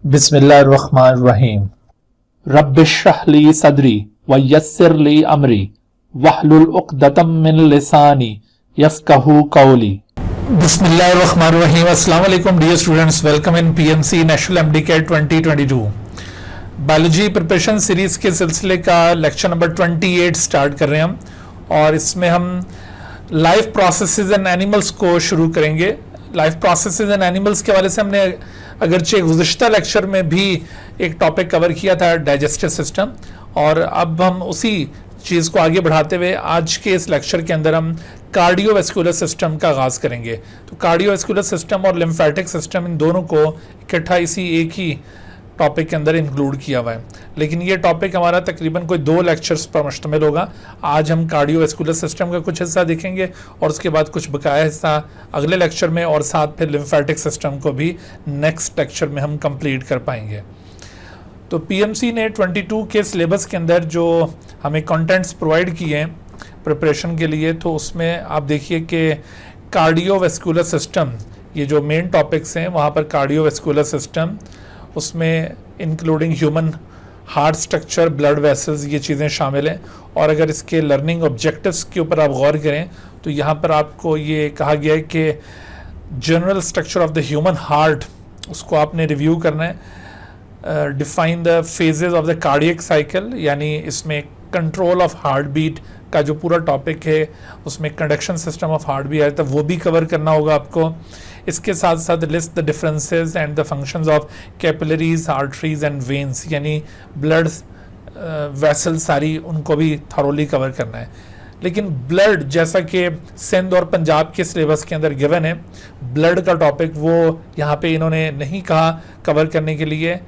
बिस्मिल्लाहिर्रहमानिर्रहीम। रब्बिश्रह ली सदरी व यस्सिर ली अमरी वहलुल उक़दतम मिन लिसानी यफ़क़हू क़ौली। बिस्मिल्लाहिर्रहमानिर्रहीम। अस्सलाम वालेकुम dear students, welcome in PMC national MDCAT 2022 biology preparation series के सिलसिले का लेक्चर नंबर 28 स्टार्ट कर रहे हैं हम, और इसमें हम लाइफ प्रोसेसेस एंड एनिमल्स को शुरू करेंगे। लाइफ प्रोसेसेस एंड एनिमल्स के हवाले से हमने अगरचे गुज़िश्ता लेक्चर में भी एक टॉपिक कवर किया था, डाइजेस्टिव सिस्टम, और अब हम उसी चीज़ को आगे बढ़ाते हुए आज के इस लेक्चर के अंदर हम कार्डियोवैस्कुलर सिस्टम का आगाज़ करेंगे। तो कार्डियोवैस्कुलर सिस्टम और लिम्फेटिक सिस्टम, इन दोनों को इकट्ठा इसी एक ही टॉपिक के अंदर इंक्लूड किया हुआ है, लेकिन ये टॉपिक हमारा तकरीबन कोई 2 लेक्चर्स पर मुश्तमिल होगा। आज हम कार्डियोवैस्कुलर सिस्टम का कुछ हिस्सा देखेंगे और उसके बाद कुछ बकाया हिस्सा अगले लेक्चर में, और साथ फिर लिम्फेटिक सिस्टम को भी नेक्स्ट लेक्चर में हम कंप्लीट कर पाएंगे। तो पीएमसी ने 22 के सिलेबस के अंदर जो हमें कंटेंट्स प्रोवाइड किए हैं प्रिपरेशन के लिए, तो उसमें आप देखिए कि कार्डियोवैस्कुलर सिस्टम, ये जो मेन टॉपिक्स हैं वहाँ पर कार्डियोवैस्कुलर सिस्टम, उसमें including human heart structure, blood vessels, ये चीज़ें शामिल हैं। और अगर इसके लर्निंग ऑब्जेक्टिव्स के ऊपर आप गौर करें तो यहाँ पर आपको ये कहा गया है कि general structure of the human heart, उसको आपने रिव्यू करना है। Define the phases of the cardiac cycle, यानी इसमें कंट्रोल ऑफ हार्ट बीट का जो पूरा टॉपिक है उसमें कंडक्शन सिस्टम ऑफ हार्ट भी आया था, वो भी कवर करना होगा आपको। इसके साथ साथ list the differences and the functions of capillaries, arteries and veins, यानी ब्लड वेसल सारी, उनको भी थॉरोली कवर करना है। लेकिन ब्लड, जैसा कि सिंध और पंजाब के सिलेबस के अंदर गिवन है, ब्लड का टॉपिक वो यहाँ पे इन्होंने नहीं कहा कवर करने के लिए,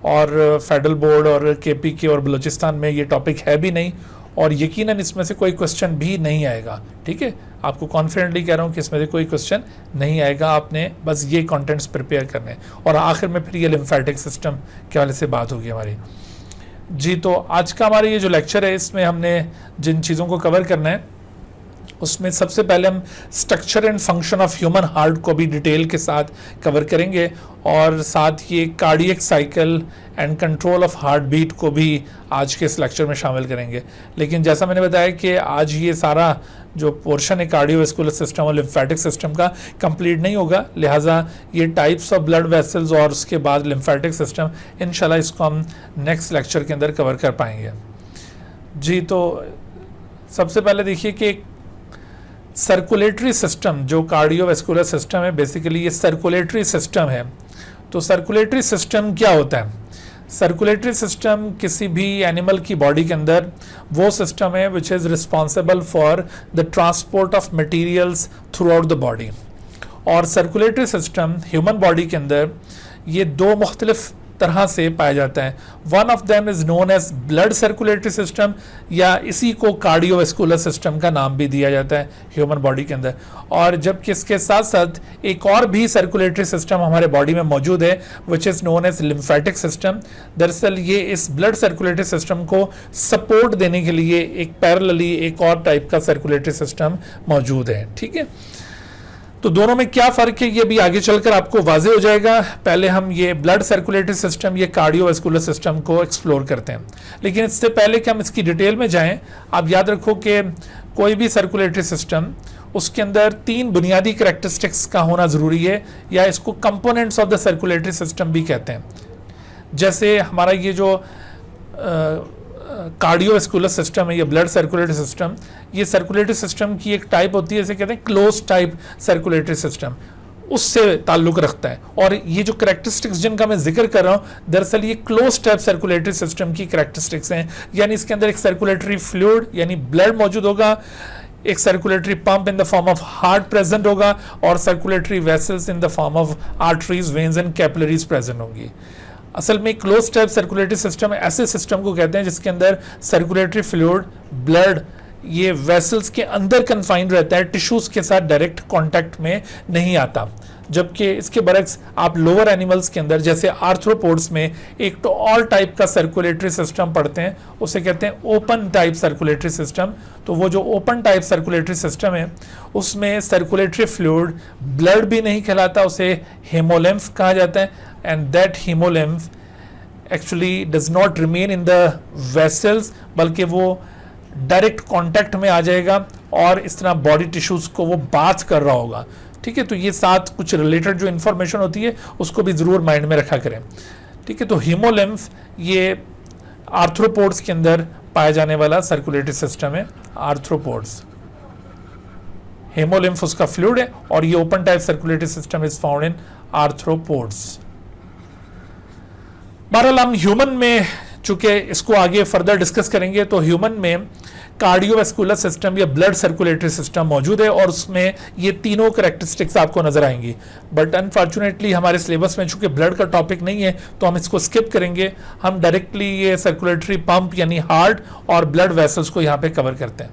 और फेडरल बोर्ड और केपी के और बलूचिस्तान में ये टॉपिक है भी नहीं, और यकीनन इसमें से कोई क्वेश्चन भी नहीं आएगा। ठीक है, आपको कॉन्फिडेंटली कह रहा हूँ कि इसमें से कोई क्वेश्चन नहीं आएगा, आपने बस ये कंटेंट्स प्रिपेयर करने हैं, और आखिर में फिर ये लिम्फेटिक सिस्टम के वाले से बात होगी हमारी। जी, तो आज का हमारा ये जो लेक्चर है, इसमें हमने जिन चीज़ों को कवर करना है उसमें सबसे पहले हम structure and function of human heart को भी डिटेल के साथ कवर करेंगे, और साथ ये cardiac cycle and control of heart beat को भी आज के इस लेक्चर में शामिल करेंगे। लेकिन जैसा मैंने बताया कि आज ये सारा जो पोर्शन है कार्डियोवैस्कुलर सिस्टम और लिम्फेटिक सिस्टम का कंप्लीट नहीं होगा, लिहाजा ये टाइप्स ऑफ ब्लड वेसल्स और उसके बाद लिम्फेटिक सिस्टम, इंशाल्लाह इसको हम नेक्स्ट लेक्चर के अंदर कवर कर पाएंगे। जी, तो सबसे पहले देखिए कि सर्कुलेटरी सिस्टम, जो कार्डियोवैस्कुलर सिस्टम है, बेसिकली ये सर्कुलेटरी सिस्टम है। तो सर्कुलेटरी सिस्टम क्या होता है? सर्कुलेटरी सिस्टम किसी भी एनिमल की बॉडी के अंदर वो सिस्टम है which is responsible for the transport of materials through out the body. और सर्कुलेटरी सिस्टम ह्यूमन बॉडी के अंदर ये 2 मुख्तलिफ तरह से पाया जाता है। One of them is known as blood circulatory system, या इसी को कार्डियोवैस्कुलर सिस्टम का नाम भी दिया जाता है ह्यूमन बॉडी के अंदर। और जबकि इसके साथ साथ एक और भी सर्कुलेटरी सिस्टम हमारे बॉडी में मौजूद है which is known as lymphatic system. दरअसल ये इस ब्लड सर्कुलेटरी सिस्टम को सपोर्ट देने के लिए एक पैरेलली एक और टाइप का सर्कुलेटरी सिस्टम मौजूद है। ठीक है, तो दोनों में क्या फ़र्क है ये भी आगे चलकर आपको वाज़े हो जाएगा। पहले हम ये ब्लड सर्कुलेटरी सिस्टम, ये कार्डियोवैस्कुलर सिस्टम को एक्सप्लोर करते हैं। लेकिन इससे पहले कि हम इसकी डिटेल में जाएं, आप याद रखो कि कोई भी सर्कुलेटरी सिस्टम, उसके अंदर 3 बुनियादी करैक्टरिस्टिक्स का होना ज़रूरी है, या इसको components of the circulatory system भी कहते हैं। जैसे हमारा ये जो कार्डियोवैस्कुलर सिस्टम है, ये ब्लड सर्कुलेटरी सिस्टम, ये सर्कुलेटरी सिस्टम की एक टाइप होती है, इसे कहते हैं क्लोज टाइप सर्कुलेटरी सिस्टम, उससे ताल्लुक़ रखता है। और ये जो करैक्टरिस्टिक्स जिनका मैं जिक्र कर रहा हूँ, दरअसल ये क्लोज टाइप सर्कुलेटरी सिस्टम की करैक्टरिस्टिक्स हैं, यानी इसके अंदर एक सर्कुलेटरी फ्लूइड यानी ब्लड मौजूद होगा, एक circulatory pump in the form of heart present होगा, और circulatory vessels in the form of arteries, veins and capillaries present होंगी। असल में क्लोज टाइप सर्कुलेटरी सिस्टम ऐसे सिस्टम को कहते हैं जिसके अंदर सर्कुलेटरी फ्लूइड, ब्लड, ये वेसल्स के अंदर कन्फाइंड रहता है, टिश्यूज़ के साथ डायरेक्ट कांटेक्ट में नहीं आता। जबकि इसके बरक्स आप लोअर एनिमल्स के अंदर जैसे आर्थ्रोपोड्स में एक तो और टाइप का सर्कुलेटरी सिस्टम पढ़ते हैं, उसे कहते हैं ओपन टाइप सर्कुलेटरी सिस्टम। तो वो जो ओपन टाइप सर्कुलेटरी सिस्टम है उसमें सर्कुलेटरी फ्लूइड ब्लड भी नहीं कहलाता, उसे हेमोलिम्फ कहा जाता है, and that haemolymph actually does not remain in the vessels, बल्कि वो डायरेक्ट कांटेक्ट में आ जाएगा और इस तरह बॉडी टिश्यूज को वो बाथ कर रहा होगा। ठीक है, तो ये साथ कुछ रिलेटेड जो इन्फॉर्मेशन होती है उसको भी जरूर माइंड में रखा करें। ठीक है, तो हीमोलिम्फ ये आर्थ्रोपोड्स के अंदर पाया जाने वाला सर्कुलेटरी सिस्टम है। आर्थ्रोपोड्स हेमोलिम्फ उसका फ्लूइड है और ये open type circulatory system is found in arthropods. बहरहाल हम ह्यूमन में चूंकि इसको आगे फर्दर डिस्कस करेंगे, तो ह्यूमन में कार्डियोवैस्कुलर सिस्टम या ब्लड सर्कुलेटरी सिस्टम मौजूद है और उसमें ये तीनों कैरेक्टरिस्टिक्स आपको नजर आएंगी। बट अनफॉर्चुनेटली हमारे सिलेबस में चूंकि ब्लड का टॉपिक नहीं है तो हम इसको स्किप करेंगे। हम डायरेक्टली ये सर्कुलेटरी पंप यानी हार्ट और ब्लड वेसल्स को यहाँ पे कवर करते हैं।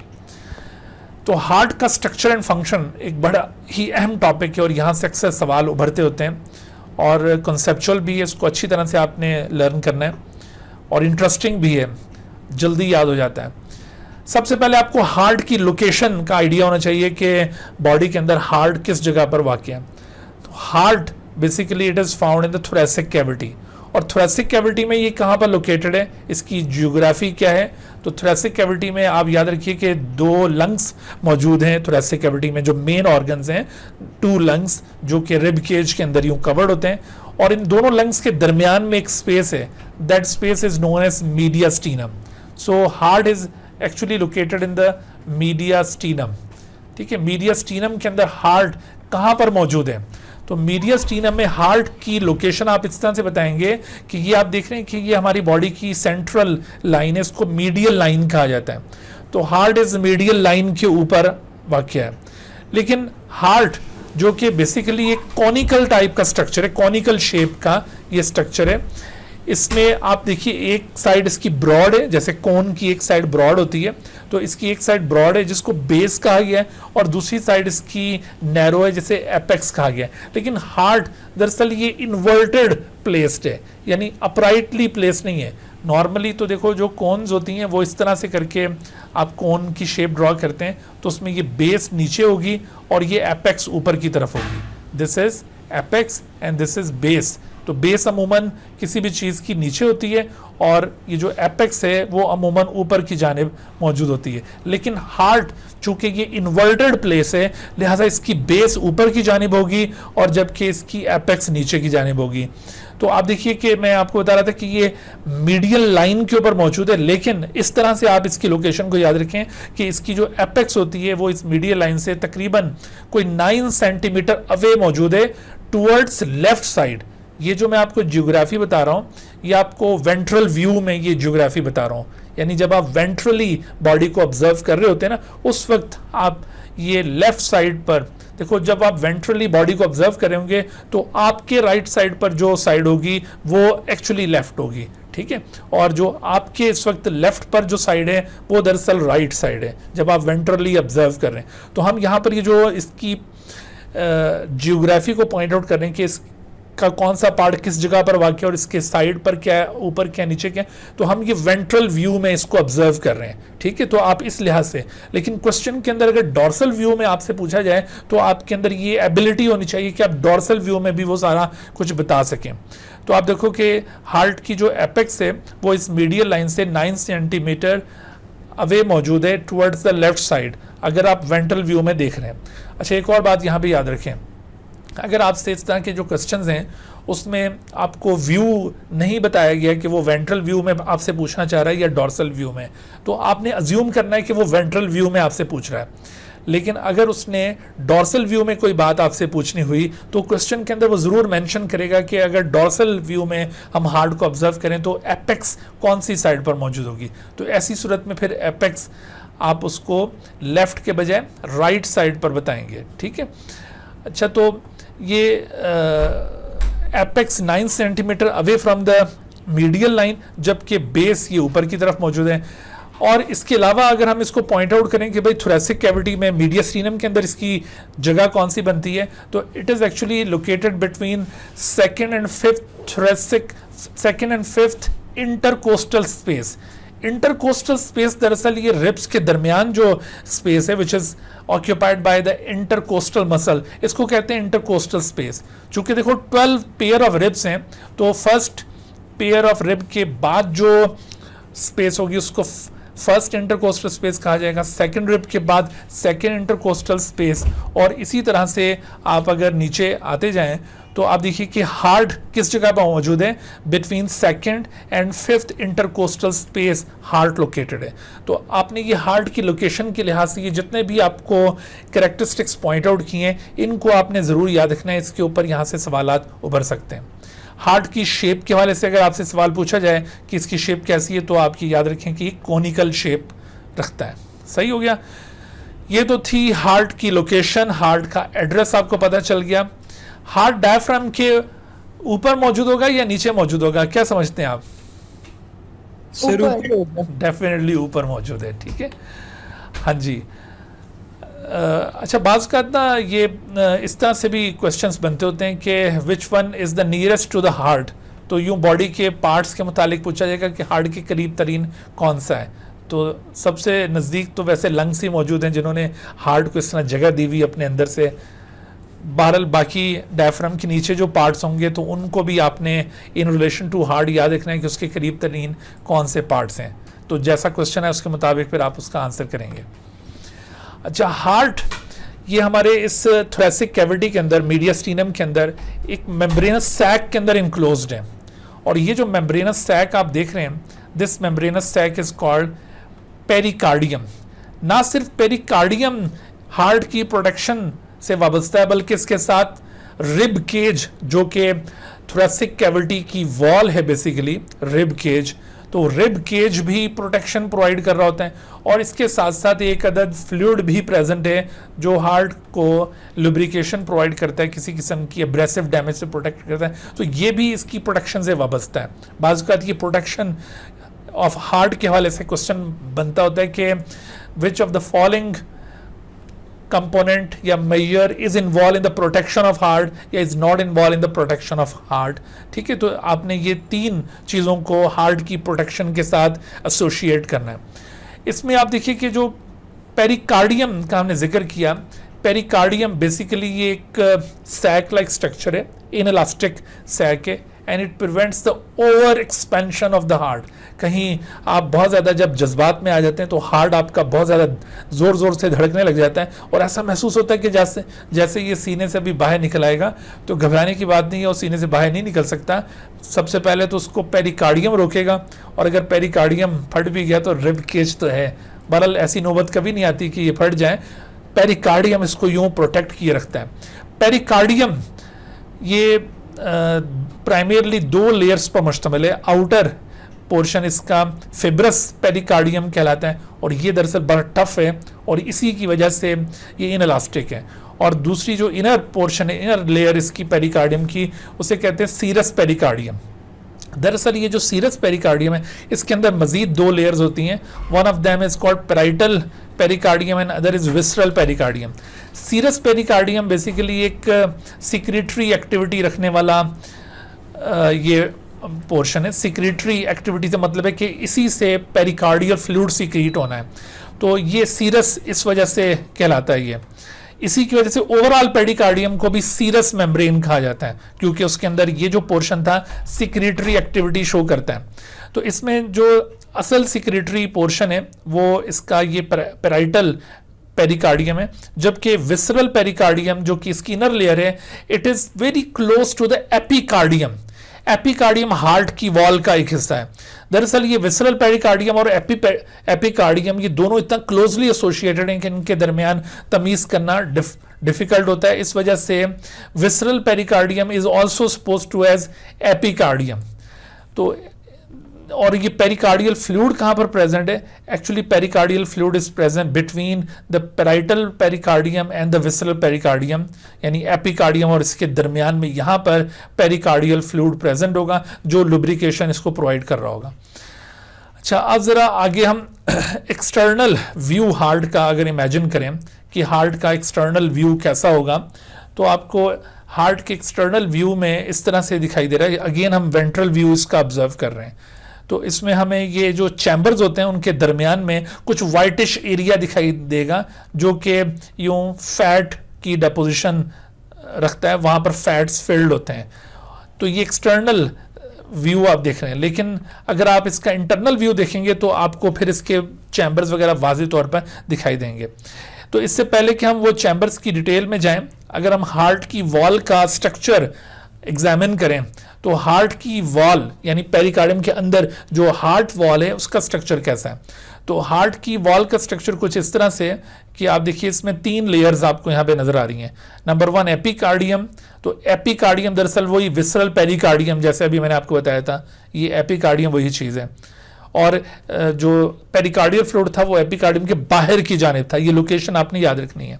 तो हार्ट का स्ट्रक्चर एंड फंक्शन एक बड़ा ही अहम टॉपिक है और यहाँ से अक्सर सवाल उभरते होते हैं और कंसेप्चुअल भी है, इसको अच्छी तरह से आपने लर्न करना है और इंटरेस्टिंग भी है, जल्दी याद हो जाता है। सबसे पहले आपको हार्ट की लोकेशन का आइडिया होना चाहिए कि बॉडी के अंदर हार्ट किस जगह पर वाक़ है। तो heart basically it is found in the thoracic cavity, और थोरेसिक कैविटी में ये कहाँ पर लोकेटेड है, इसकी जियोग्राफी क्या है। तो थोरेसिक कैविटी में आप याद रखिए कि 2 लंग्स मौजूद हैं थोरेसिक कैविटी में, जो मेन ऑर्गन्स हैं 2 लंग्स जो कि रिब केज के अंदर यूँ कवर्ड होते हैं, और इन दोनों लंग्स के दरमियान में एक स्पेस है, that space is known as mediastinum. So heart is actually located in the mediastinum. ठीक है, मीडियास्टीनम के अंदर हार्ट कहाँ पर मौजूद है। तो मीडियास्टीनम में हार्ट की लोकेशन आप इस तरह से बताएंगे कि ये आप देख रहे हैं कि ये हमारी बॉडी की सेंट्रल लाइन है, इसको मीडियल लाइन कहा जाता है। तो हार्ट इज मीडियल लाइन के ऊपर वाक़ है। लेकिन हार्ट जो कि बेसिकली एक कॉनिकल टाइप का स्ट्रक्चर है, कॉनिकल शेप का ये स्ट्रक्चर है, इसमें आप देखिए एक साइड इसकी ब्रॉड है, जैसे कोन की एक साइड ब्रॉड होती है, तो इसकी एक साइड ब्रॉड है जिसको बेस कहा गया है, और दूसरी साइड इसकी नैरो है जिसे एपेक्स कहा गया है। लेकिन हार्ट दरअसल ये इन्वर्टेड प्लेस्ड है, यानी अपराइटली प्लेस नहीं है। नॉर्मली तो देखो जो कोन्स होती हैं वो इस तरह से करके आप कोन की शेप ड्रॉ करते हैं, तो उसमें ये बेस नीचे होगी और ये एपेक्स ऊपर की तरफ होगी। This is apex and this is base. तो बेस अमूमन किसी भी चीज़ की नीचे होती है और ये जो एपेक्स है वो अमूमन ऊपर की जानिब मौजूद होती है। लेकिन हार्ट चूंकि ये इन्वर्टेड प्लेस है, लिहाजा इसकी बेस ऊपर की जानिब होगी और जबकि इसकी एपेक्स नीचे की जानिब होगी। तो आप देखिए कि मैं आपको बता रहा था कि ये मीडियल लाइन के ऊपर मौजूद है, लेकिन इस तरह से आप इसकी लोकेशन को याद रखें कि इसकी जो एपेक्स होती है वो इस मीडियल लाइन से तकरीबन कोई 9 सेंटीमीटर अवे मौजूद है टूवर्ड्स लेफ्ट साइड। ये जो मैं आपको जियोग्राफी बता रहा हूँ ये आपको वेंट्रल व्यू में ये जियोग्राफी बता रहा हूँ, यानी जब आप वेंट्रली बॉडी को ऑब्जर्व कर रहे होते हैं ना, उस वक्त आप ये लेफ्ट साइड पर देखो, जब आप वेंट्रली बॉडी को ऑब्जर्व कर रहे होंगे तो आपके राइट साइड पर जो साइड होगी वो एक्चुअली लेफ्ट होगी। ठीक है, और जो आपके इस वक्त लेफ्ट पर जो साइड है वो दरअसल राइट साइड है जब आप वेंट्रली ऑब्जर्व कर रहे हैं। तो हम यहाँ पर ये जो इसकी जियोग्राफी को पॉइंट आउट कर रहे हैं कि का कौन सा पार्ट किस जगह पर वाक़ है और इसके साइड पर क्या है, ऊपर क्या, नीचे क्या, तो हम ये वेंट्रल व्यू में इसको ऑब्जर्व कर रहे हैं। ठीक है, तो आप इस लिहाज से, लेकिन क्वेश्चन के अंदर अगर डॉर्सल व्यू में आपसे पूछा जाए तो आपके अंदर ये एबिलिटी होनी चाहिए कि आप डॉर्सल व्यू में भी वो सारा कुछ बता सकें। तो आप देखो कि हार्ट की जो एपेक्स है वो इस मीडियल लाइन से 9 सेंटीमीटर अवे मौजूद है टुवर्ड्स द लेफ्ट साइड, अगर आप वेंट्रल व्यू में देख रहे हैं। अच्छा, एक और बात यहाँ पे याद रखें, अगर आपसे इस तरह के जो क्वेश्चंस हैं उसमें आपको व्यू नहीं बताया गया कि वो वेंट्रल व्यू में आपसे पूछना चाह रहा है या डॉर्सल व्यू में, तो आपने अज्यूम करना है कि वो वेंट्रल व्यू में आपसे पूछ रहा है। लेकिन अगर उसने डॉर्सल व्यू में कोई बात आपसे पूछनी हुई तो क्वेश्चन के अंदर वो ज़रूर मेंशन करेगा कि अगर डॉर्सल व्यू में हम हार्ट को ऑब्जर्व करें तो एपेक्स कौन सी साइड पर मौजूद होगी। तो ऐसी सूरत में फिर एपेक्स आप उसको लेफ्ट के बजाय राइट साइड पर बताएंगे। ठीक है, अच्छा, तो ये apex 9 centimetre away from the medial line, जबकि बेस ये ऊपर की तरफ मौजूद है। और इसके अलावा अगर हम इसको पॉइंट आउट करें कि भाई थोरेसिक कैविटी में मीडियस्टीनम के अंदर इसकी जगह कौन सी बनती है, तो it is actually located between second and fifth intercostal space. Intercostal space दरअसल ये रिब्स के दरमियान जो स्पेस है which is occupied by the intercostal muscle, इसको कहते हैं इंटरकोस्टल स्पेस। चूंकि देखो 12 पेयर ऑफ रिब्स हैं, तो फर्स्ट पेयर ऑफ रिब के बाद जो स्पेस होगी उसको फर्स्ट इंटरकोस्टल स्पेस कहा जाएगा, सेकंड रिब के बाद सेकंड इंटरकोस्टल स्पेस, और इसी तरह से आप अगर नीचे आते जाएं तो आप देखिए कि हार्ट किस जगह पर मौजूद है, between second and fifth intercostal space heart located है। तो आपने ये हार्ट की लोकेशन के लिहाज से ये जितने भी आपको कैरेक्टरिस्टिक्स पॉइंट आउट किए हैं इनको आपने ज़रूर याद रखना है, इसके ऊपर यहाँ से सवालात उभर सकते हैं। हार्ट की शेप के हवाले से अगर आपसे सवाल पूछा जाए कि इसकी शेप कैसी है, तो आप ये याद रखें कि कोनिकल शेप रखता है। सही हो गया। ये तो थी हार्ट की लोकेशन, हार्ट का एड्रेस आपको पता चल गया। हार्ट डायफ्राम के ऊपर मौजूद होगा या नीचे मौजूद होगा, क्या समझते हैं आप? डेफिनेटली ऊपर मौजूद है, ठीक है। हाँ जी। अच्छा, बाज़ का ना ये इस तरह से भी क्वेश्चंस बनते होते हैं कि which one is the nearest to the heart, तो यूँ बॉडी के पार्ट्स के मुतालिक पूछा जाएगा कि हार्ट के करीब तरीन कौन सा है। तो सबसे नज़दीक तो वैसे लंग्स ही मौजूद हैं जिन्होंने हार्ट को इस तरह जगह दी हुई अपने अंदर से। बहरहाल बाकी डायफ्राम के नीचे जो पार्ट्स होंगे तो उनको भी आपने इन रिलेशन टू हार्ट याद रखना है कि उसके करीब तरीन कौन से पार्ट्स हैं। तो जैसा क्वेश्चन है उसके मुताबिक फिर आप उसका आंसर करेंगे। अच्छा, हार्ट ये हमारे इस थोरेसिक कैविटी के अंदर, मीडियस्टीनम के अंदर एक मेम्ब्रेनस सैक के अंदर इनक्लोज्ड है। और ये जो मेम्ब्रेनस सैक आप देख रहे हैं, this membranous sac is called pericardium. ना सिर्फ पेरिकार्डियम हार्ट की प्रोटेक्शन से वाबस्ता है, बल्कि इसके साथ रिब केज जो कि थोरेसिक कैविटी की वॉल है, बेसिकली रिब केज, तो रिब केज भी प्रोटेक्शन प्रोवाइड कर रहा होता है। और इसके साथ साथ एक अदद फ्लूइड भी प्रेजेंट है जो हार्ट को लुब्रिकेशन प्रोवाइड करता है, किसी किस्म की एब्रेसिव डैमेज से प्रोटेक्ट करता है। तो ये भी इसकी प्रोटेक्शन से वाबस्ता है। बाज़ औक़ात ये प्रोटेक्शन ऑफ हार्ट के हवाले से क्वेश्चन बनता होता है कि which of the following component या measure is involved in the protection of heart या is not involved in the protection of heart। ठीक है, तो आपने ये तीन चीज़ों को हार्ट की प्रोटेक्शन के साथ एसोशिएट करना है। इसमें आप देखिए कि जो पेरिकार्डियम का हमने जिक्र किया, पेरिकार्डियम बेसिकली ये एक सैक लाइक स्ट्रक्चर है, इनइलास्टिक सैक है, and it prevents the over expansion of the heart. कहीं आप बहुत ज़्यादा जब जज्बात में आ जाते हैं तो हार्ट आपका बहुत ज़्यादा ज़ोर ज़ोर से धड़कने लग जाता है और ऐसा महसूस होता है कि जैसे ये सीने से अभी बाहर निकल आएगा। तो घबराने की बात नहीं है, वो सीने से बाहर नहीं निकल सकता। सबसे पहले तो उसको पेरिकार्डियम रोकेगा, और अगर पेरिकार्डियम फट भी गया तो रिब केज तो है। बहरहाल ऐसी नौबत कभी नहीं आती कि ये फट जाए, पेरिकार्डियम इसको यूँ प्रोटेक्ट किए रखता है। पेरिकार्डियम ये प्राइमरली दो लेयर्स पर मुश्तमिल है। आउटर पोर्शन इसका फिब्रस पेरिकार्डियम कहलाता है, और ये दरअसल बड़ा टफ है और इसी की वजह से ये इनइलास्टिक है। और दूसरी जो इनर पोर्शन है, इनर लेयर इसकी पेरिकार्डियम की, उसे कहते हैं सीरस पेरिकार्डियम। दरअसल ये जो सीरस पेरिकार्डियम है इसके अंदर मजीद दो लेयर्स होती हैं। One of them is called parietal pericardium and other is visceral pericardium. Serous pericardium basically एक सिक्रेटरी एक्टिविटी रखने वाला ये पोर्शन है। सिक्रेटरी एक्टिविटी से मतलब है कि इसी से पेरिकार्डियल फ्लूइड सीक्रेट होना है, तो ये सीरस इस वजह से कहलाता है। ये इसी की वजह से ओवरऑल पेरिकार्डियम को भी सीरस मेम्ब्रेन कहा जाता है, क्योंकि उसके अंदर ये जो पोर्शन था सिक्रेटरी एक्टिविटी शो करता है। तो इसमें जो असल सिक्रेटरी पोर्शन है वो इसका ये पेराइटल पेरिकार्डियम है, जबकि विसरल पेरिकार्डियम जो कि इसकी इनर लेयर है, it is very close to the epicardium. Epicardium heart की वॉल का एक हिस्सा है। दरअसल ये विसरल पेरिकार्डियम और एपिकार्डियम ये दोनों इतना क्लोजली एसोसिएटेड हैं कि इनके दरमियान तमीज़ करना डिफिकल्ट होता है। इस वजह से visceral pericardium is also suppose to as epicardium. तो और ये पेरिकार्डियल फ्लूइड कहाँ पर प्रेजेंट है? Actually pericardial fluid is present between the parietal pericardium and the visceral pericardium, यानी एपिकार्डियम और इसके दरमियान में यहाँ पर पेरिकार्डियल फ्लूइड प्रेजेंट होगा जो लुब्रिकेशन इसको प्रोवाइड कर रहा होगा। अच्छा, अब ज़रा आगे हम एक्सटर्नल व्यू हार्ट का अगर इमेजिन करें कि हार्ट का एक्सटर्नल व्यू कैसा होगा, तो आपको हार्ट के एक्सटर्नल व्यू में इस तरह से दिखाई दे रहा है। अगेन हम वेंट्रल व्यू इसका ऑब्जर्व कर रहे हैं, तो इसमें हमें ये जो चैम्बर्स होते हैं उनके दरमियान में कुछ वाइटिश एरिया दिखाई देगा जो कि यूं फैट की डिपोजिशन रखता है, वहाँ पर फैट्स फिल्ड होते हैं। तो ये एक्सटर्नल व्यू आप देख रहे हैं, लेकिन अगर आप इसका इंटरनल व्यू देखेंगे तो आपको फिर इसके चैम्बर्स वगैरह वाज़ेह तौर पर दिखाई देंगे। तो इससे पहले कि हम वो चैम्बर्स की डिटेल में जाएं, अगर हम हार्ट की वॉल का स्ट्रक्चर एग्जामिन करें तो हार्ट की वॉल यानी पेरिकार्डियम के अंदर जो हार्ट वॉल है उसका स्ट्रक्चर कैसा है। तो हार्ट की वॉल का स्ट्रक्चर कुछ इस तरह से कि आप देखिए इसमें 3 लेयर्स आपको यहाँ पे नजर आ रही हैं। Number 1 epicardium. तो एपिकार्डियम दरअसल वही विसरल पेरिकार्डियम जैसे अभी मैंने आपको बताया था, ये एपिकार्डियम वही चीज़ है। और जो पेरिकार्डियल फ्लूइड था वो एपिकार्डियम के बाहर की जानिब था, ये लोकेशन आपने याद रखनी है।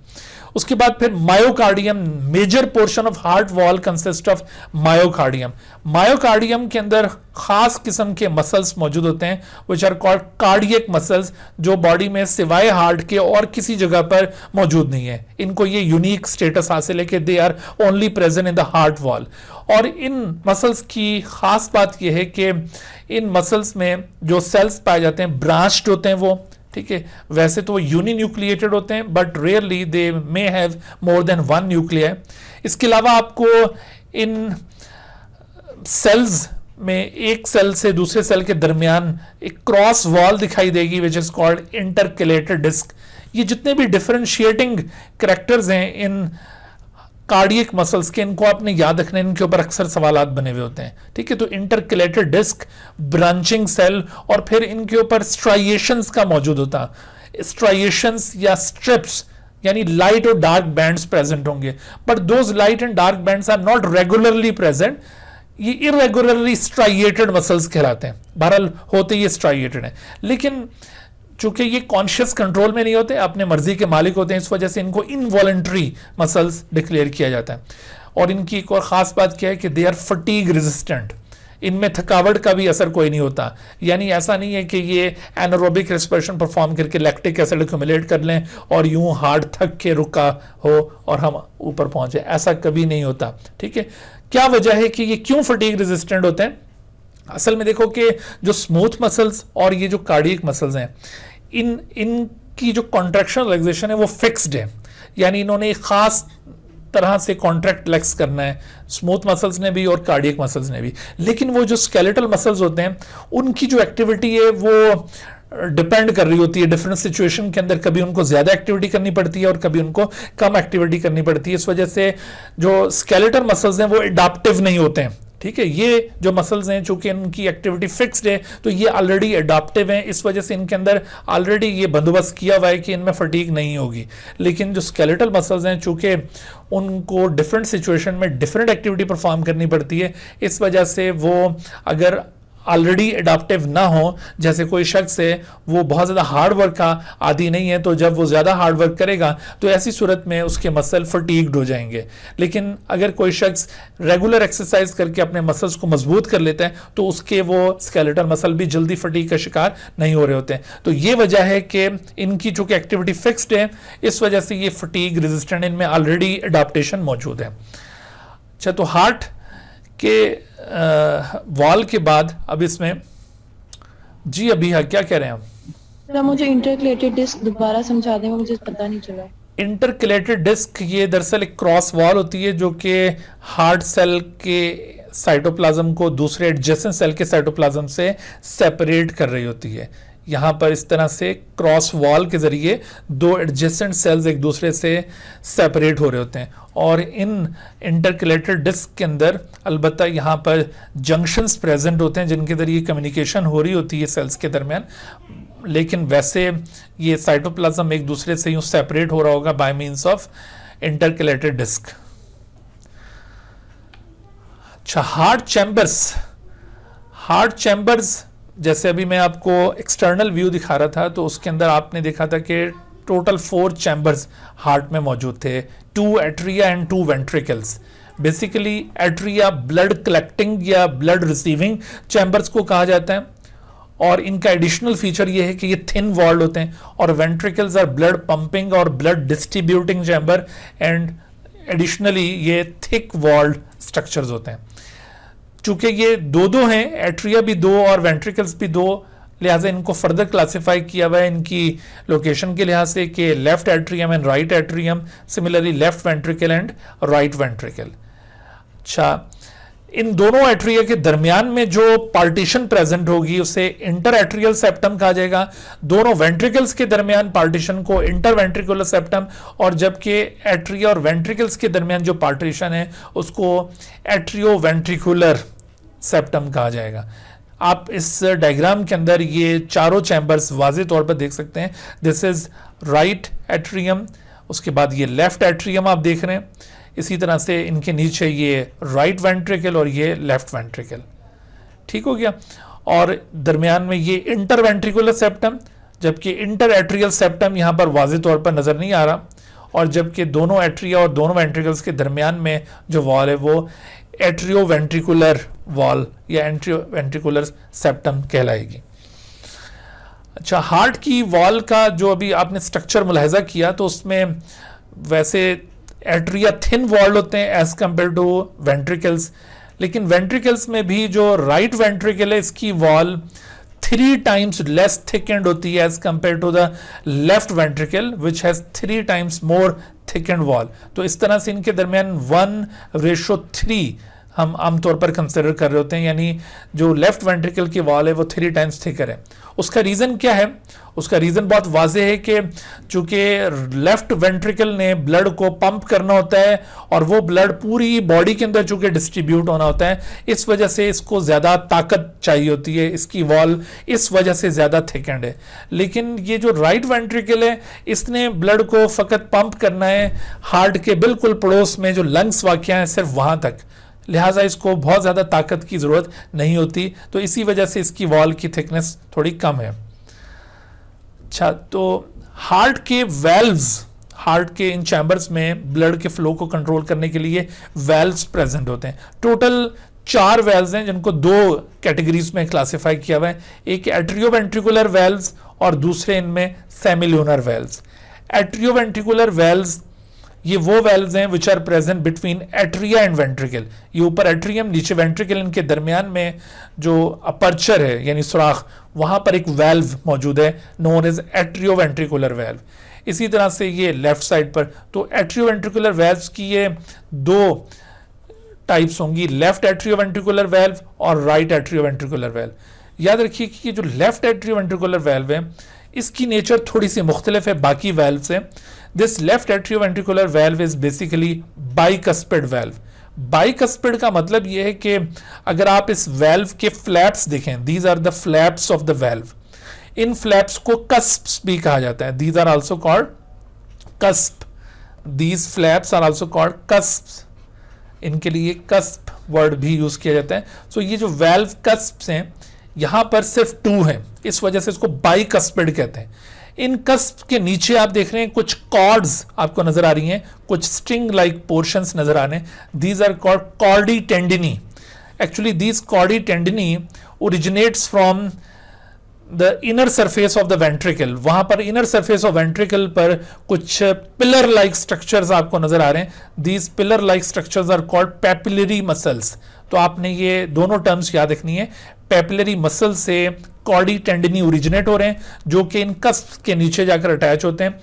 उसके बाद फिर myocardium, major portion of heart wall consist of myocardium. Myocardium के अंदर खास किस्म के मसल्स मौजूद होते हैं which are called cardiac muscles, जो बॉडी में सिवाय हार्ट के और किसी जगह पर मौजूद नहीं है। इनको ये यूनिक स्टेटस हासिल है कि they are only present in the heart wall. और इन मसल्स की खास बात यह है कि इन मसल्स में जो सेल्स पाए जाते हैं ब्रांच्ड होते हैं वो, ठीक है। वैसे तो वो यूनिन्यूक्लिएटेड होते हैं but rarely they may have more than 1 nuclear. इसके अलावा आपको इन सेल्स में एक सेल से दूसरे सेल के दरमियान एक क्रॉस वॉल दिखाई देगी which is called intercalated disc. ये जितने भी डिफरेंशिएटिंग कैरेक्टर्स हैं इन कार्डियक मसल्स के, इनको आपने याद रखना है, इनके ऊपर अक्सर सवालात बने हुए होते हैं, ठीक है। तो इंटरकैलेटेड डिस्क, ब्रांचिंग सेल और फिर इनके ऊपर स्ट्राइएशंस का मौजूद होता, स्ट्राइएशंस या स्ट्रिप्स यानी लाइट और डार्क बैंड्स प्रेजेंट होंगे, but those light and dark bands are not regularly present. ये इरेगुलरली स्ट्राइएटेड मसल्स कहलाते हैं, बहरहाल होते ये स्ट्राइएटेड हैं, लेकिन चूंकि ये कॉन्शियस कंट्रोल में नहीं होते, अपने मर्जी के मालिक होते हैं, इस वजह से इनको इनवॉलंटरी मसल्स डिक्लेयर किया जाता है। और इनकी एक और ख़ास बात क्या है कि दे आर फटीग रेजिस्टेंट, इनमें थकावट का भी असर कोई नहीं होता। यानी ऐसा नहीं है कि ये एनारोबिक रेस्पिरेशन परफॉर्म करके लैक्टिक एसिड एक्यूमुलेट कर लें और यूं हार्ट थक के रुका हो और हम ऊपर पहुंचे, ऐसा कभी नहीं होता, ठीक है। क्या वजह है कि ये क्यों फटीग रेजिस्टेंट होते हैं? असल में देखो कि जो स्मूथ मसल्स और ये जो कार्डियक मसल्स हैं, इनकी जो कॉन्ट्रैक्शन रिलैक्सेशन है वो फिक्स्ड है, यानी इन्होंने एक खास तरह से कॉन्ट्रैक्ट रिलैक्स करना है, स्मूथ मसल्स ने भी और कार्डियक मसल्स ने भी। लेकिन वो जो स्केलेटल मसल्स होते हैं उनकी जो एक्टिविटी है वो डिपेंड कर रही होती है डिफरेंट सिचुएशन के अंदर, कभी उनको ज्यादा एक्टिविटी करनी पड़ती है और कभी उनको कम एक्टिविटी करनी पड़ती है। इस वजह से जो स्केलेटल मसल्स हैं वो एडाप्टिव नहीं होते हैं, ठीक है। ये जो मसल्स हैं चूंकि इनकी एक्टिविटी फिक्स्ड है तो ये ऑलरेडी एडाप्टिव हैं, इस वजह से इनके अंदर ऑलरेडी ये बंदोबस्त किया हुआ है कि इनमें फटीग नहीं होगी। लेकिन जो स्केलेटल मसल्स हैं चूंकि उनको डिफरेंट सिचुएशन में डिफरेंट एक्टिविटी परफॉर्म करनी पड़ती है, इस वजह से वो अगर ऑलरेडी एडाप्टिव ना हो, जैसे कोई शख्स है वो बहुत ज़्यादा हार्ड वर्क का आदी नहीं है, तो जब वो ज़्यादा हार्ड वर्क करेगा तो ऐसी सूरत में उसके मसल फटीग्ड हो जाएंगे। लेकिन अगर कोई शख्स रेगुलर एक्सरसाइज करके अपने मसल्स को मजबूत कर लेता है तो उसके वो स्केलेटल मसल भी जल्दी फटीग का शिकार नहीं हो रहे होते हैं। तो ये वजह है कि इनकी चूँकि एक्टिविटी फिक्स्ड है, इस वजह से ये फटीग रेजिस्टेंट, इनमें ऑलरेडी एडाप्टेशन मौजूद है। अच्छा, तो हार्ट के वॉल के बाद अब इसमें जी अभी क्या कह रहे हैं हम? मुझे इंटरकैलेटेड डिस्क दोबारा समझा दें, मुझे पता नहीं चला। इंटरकैलेटेड डिस्क ये दरअसल एक क्रॉस वॉल होती है जो कि हार्ट सेल के साइटोप्लाज्म को दूसरे एडजेसेंट सेल के साइटोप्लाज्म से सेपरेट कर रही होती है। यहाँ पर इस तरह से क्रॉस वॉल के जरिए दो एडजेसेंट सेल्स एक दूसरे से सेपरेट हो रहे होते हैं, और इन इंटरकैलेटेड डिस्क के अंदर अलबत्ता यहाँ पर जंक्शंस प्रेजेंट होते हैं जिनके जरिए कम्युनिकेशन हो रही होती है सेल्स के दरमियान। लेकिन वैसे ये साइटोप्लाज्म एक दूसरे से यूँ सेपरेट हो रहा होगा by means of intercalated disc. अच्छा, हार्ट चैम्बर्स जैसे अभी मैं आपको एक्सटर्नल व्यू दिखा रहा था तो उसके अंदर आपने देखा था कि टोटल 4 चैम्बर्स हार्ट में मौजूद थे, 2 atria and 2 ventricles. Basically atria blood collecting या ब्लड रिसीविंग चैम्बर्स को कहा जाता है, और इनका एडिशनल फीचर ये है कि ये थिन वॉल्ड होते हैं और वेंट्रिकल्स आर ब्लड पंपिंग और blood distributing chamber and additionally ये थिक वॉल्ड स्ट्रक्चर्स होते हैं। चूंकि ये दो हैं, एट्रिया भी दो और वेंट्रिकल्स भी दो, लिहाजा इनको फर्दर क्लासिफाई किया हुआ है इनकी लोकेशन के लिहाज से कि left atrium and right atrium, similarly left ventricle and right ventricle. अच्छा, इन दोनों एट्रिया के दरमियान में जो पार्टीशन प्रेजेंट होगी उसे इंटर एट्रियल सेप्टम कहा जाएगा। दोनों वेंट्रिकल्स के दरमियान पार्टीशन को इंटर वेंट्रिकुलर सेप्टम, और जबकि एट्रिया और वेंट्रिकल्स के दरमियान जो पार्टीशन है उसको एट्रियो वेंट्रिकुलर सेप्टम कहा जाएगा। आप इस डायग्राम के अंदर ये चारों चैम्बर्स वाज़ेह तौर पर देख सकते हैं। दिस इज राइट एट्रियम, उसके बाद ये लेफ्ट एट्रियम आप देख रहे हैं, इसी तरह से इनके नीचे ये राइट वेंट्रिकल और ये लेफ्ट वेंट्रिकल। ठीक हो गया। और दरमियान में ये इंटर वेंट्रिकुलर सेप्टम, जबकि इंटर एट्रियल सेप्टम यहाँ पर वाज़ेह तौर पर नज़र नहीं आ रहा, और जबकि दोनों एट्रिया और दोनों वेंट्रिकल्स के दरमियान में जो वॉल है वो एट्रियो वेंट्रिकुलर वॉल या एंट्रियो वेंट्रिकुलर सेप्टम कहलाएगी। अच्छा, हार्ट की वॉल का जो अभी आपने स्ट्रक्चर मुलाहिजा किया तो उसमें वैसे एट्रिया थिन वॉल्ड होते हैं एज कंपेयर टू वेंट्रिकल्स, लेकिन वेंट्रिकल्स में भी जो राइट वेंट्रिकल है इसकी वॉल 3 times लेस थिकेंड होती है as compare to the left ventricle which has 3 times more thickened wall. तो इस तरह से इनके दरमियान 1:3 हम आमतौर पर कंसिडर कर रहे होते हैं, यानी जो लेफ्ट वेंट्रिकल की वॉल है वो 3 times थिकर है। उसका रीज़न क्या है? उसका रीज़न बहुत वाज़ेह है कि चूंकि लेफ्ट वेंट्रिकल ने ब्लड को पंप करना होता है और वो ब्लड पूरी बॉडी के अंदर चूंकि डिस्ट्रीब्यूट होना होता है, इस वजह से इसको ज़्यादा ताकत चाहिए होती है, इसकी वॉल इस वजह से ज़्यादा थिकेंड है। लेकिन ये जो राइट वेंट्रिकल है इसने ब्लड को फ़कत पंप करना है हार्ट के बिल्कुल पड़ोस में जो लंग्स वाक़या है सिर्फ वहाँ तक, लिहाजा इसको बहुत ज़्यादा ताकत की ज़रूरत नहीं होती, तो इसी वजह से इसकी वॉल की थिकनेस थोड़ी कम है। अच्छा, तो हार्ट के वेल्व्स, हार्ट के इन चैम्बर्स में ब्लड के फ्लो को कंट्रोल करने के लिए वेल्व्स प्रेजेंट होते हैं। टोटल 4 वेल्व्स हैं जिनको 2 कैटेगरीज में क्लासिफाई किया हुआ है, एक एट्रियोवेंट्रिकुलर वेल्व्स और दूसरे इनमें सेमिल्यूनर वेल्व्स। एट्रियोवेंट्रिकुलर वेल्व्स ये वो वेल्व्स हैं which are present between atria and ventricle. ये ऊपर एट्रियम नीचे वेंट्रिकल, इनके दरमियान में जो अपर्चर है यानी सुराख, वहां पर एक वेल्व मौजूद है known as atrioventricular valve. इसी तरह से ये लेफ्ट साइड पर, तो एट्रियो वेंट्रिकुलर वेल्व्स की ये 2 टाइप्स होंगी, लेफ्ट एट्रियो वेंट्रिकुलर वेल्व और राइट एट्रियो वेंट्रिकुलर वेल्व। याद रखिए कि ये जो लेफ्ट एट्रियो वेंट्रिकुलर वेल्व है इसकी नेचर थोड़ी सी मुख्तलिफ है बाकी वेल्व से। This left atrioventricular valve is basically bicuspid valve. Bicuspid का मतलब यह है कि अगर आप इस वेल्व के फ्लैप्स देखें, these are the flaps of the valve, इन फ्लैप्स को कस्प्स भी कहा जाता है, these are also called cusp, these flaps are also called cusps, इनके लिए कस्प वर्ड भी यूज किया जाता है। सो ये जो वेल्व कस्प्स हैं यहां पर सिर्फ 2 हैं, इस वजह से इसको बाइकस्पिड कहते हैं। इन कस्प के नीचे आप देख रहे हैं कुछ कॉर्ड्स आपको नजर आ रही हैं, कुछ स्ट्रिंग लाइक पोर्शंस नजर आ रहे हैं, these are called chordae tendineae. Actually these chordae tendineae originates from the inner surface of the ventricle. वहां पर इनर सरफेस ऑफ वेंट्रिकल पर कुछ पिलर लाइक स्ट्रक्चर्स आपको नजर आ रहे हैं, these pillar like structures are called papillary muscles. तो आपने ये दोनों टर्म्स याद रखनी है, पैपिलरी मसल से कॉर्डी टेंडिनी ओरिजिनेट हो रहे हैं जो कि इन कस्प के नीचे जाकर अटैच होते हैं।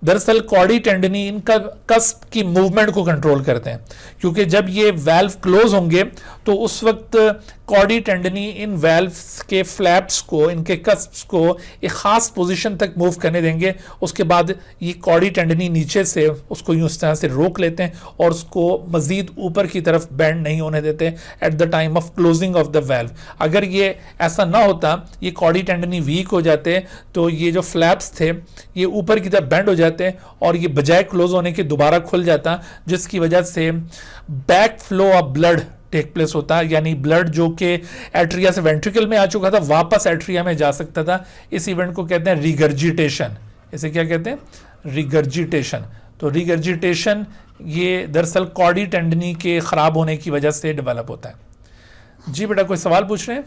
दरअसल कॉर्डी टेंडिनी इनका कस्प की मूवमेंट को कंट्रोल करते हैं, क्योंकि जब ये वेल्व क्लोज होंगे तो उस वक्त कॉर्डी टेंडिनी इन वेल्व्स के फ्लैप्स को, इनके कस्प्स को एक खास पोजीशन तक मूव करने देंगे। उसके बाद ये कॉर्डी टेंडिनी नीचे से उसको यूं इस तरह से रोक लेते हैं और उसको मजीद ऊपर की तरफ बेंड नहीं होने देते eight the time of closing of the valve. अगर ये ऐसा ना होता, ये कॉर्डी टेंडिनी वीक हो जाते तो ये जो फ्लैप्स थे ये ऊपर की तरफ बेंड हो जाते और ये बजाय क्लोज होने के दोबारा खुल जाता, जिसकी वजह से back flow of blood take place होता है, यानी ब्लड जो कि एट्रिया से वेंट्रिकल में आ चुका था वापस एट्रिया में जा सकता था। इस इवेंट को कहते हैं रिगर्जिटेशन। इसे क्या कहते हैं? रिगर्जिटेशन। तो रिगर्जिटेशन ये दरअसल कॉर्डी टेंडिनी के खराब होने की वजह से डेवलप होता है। जी बेटा, कोई सवाल पूछ रहे हैं?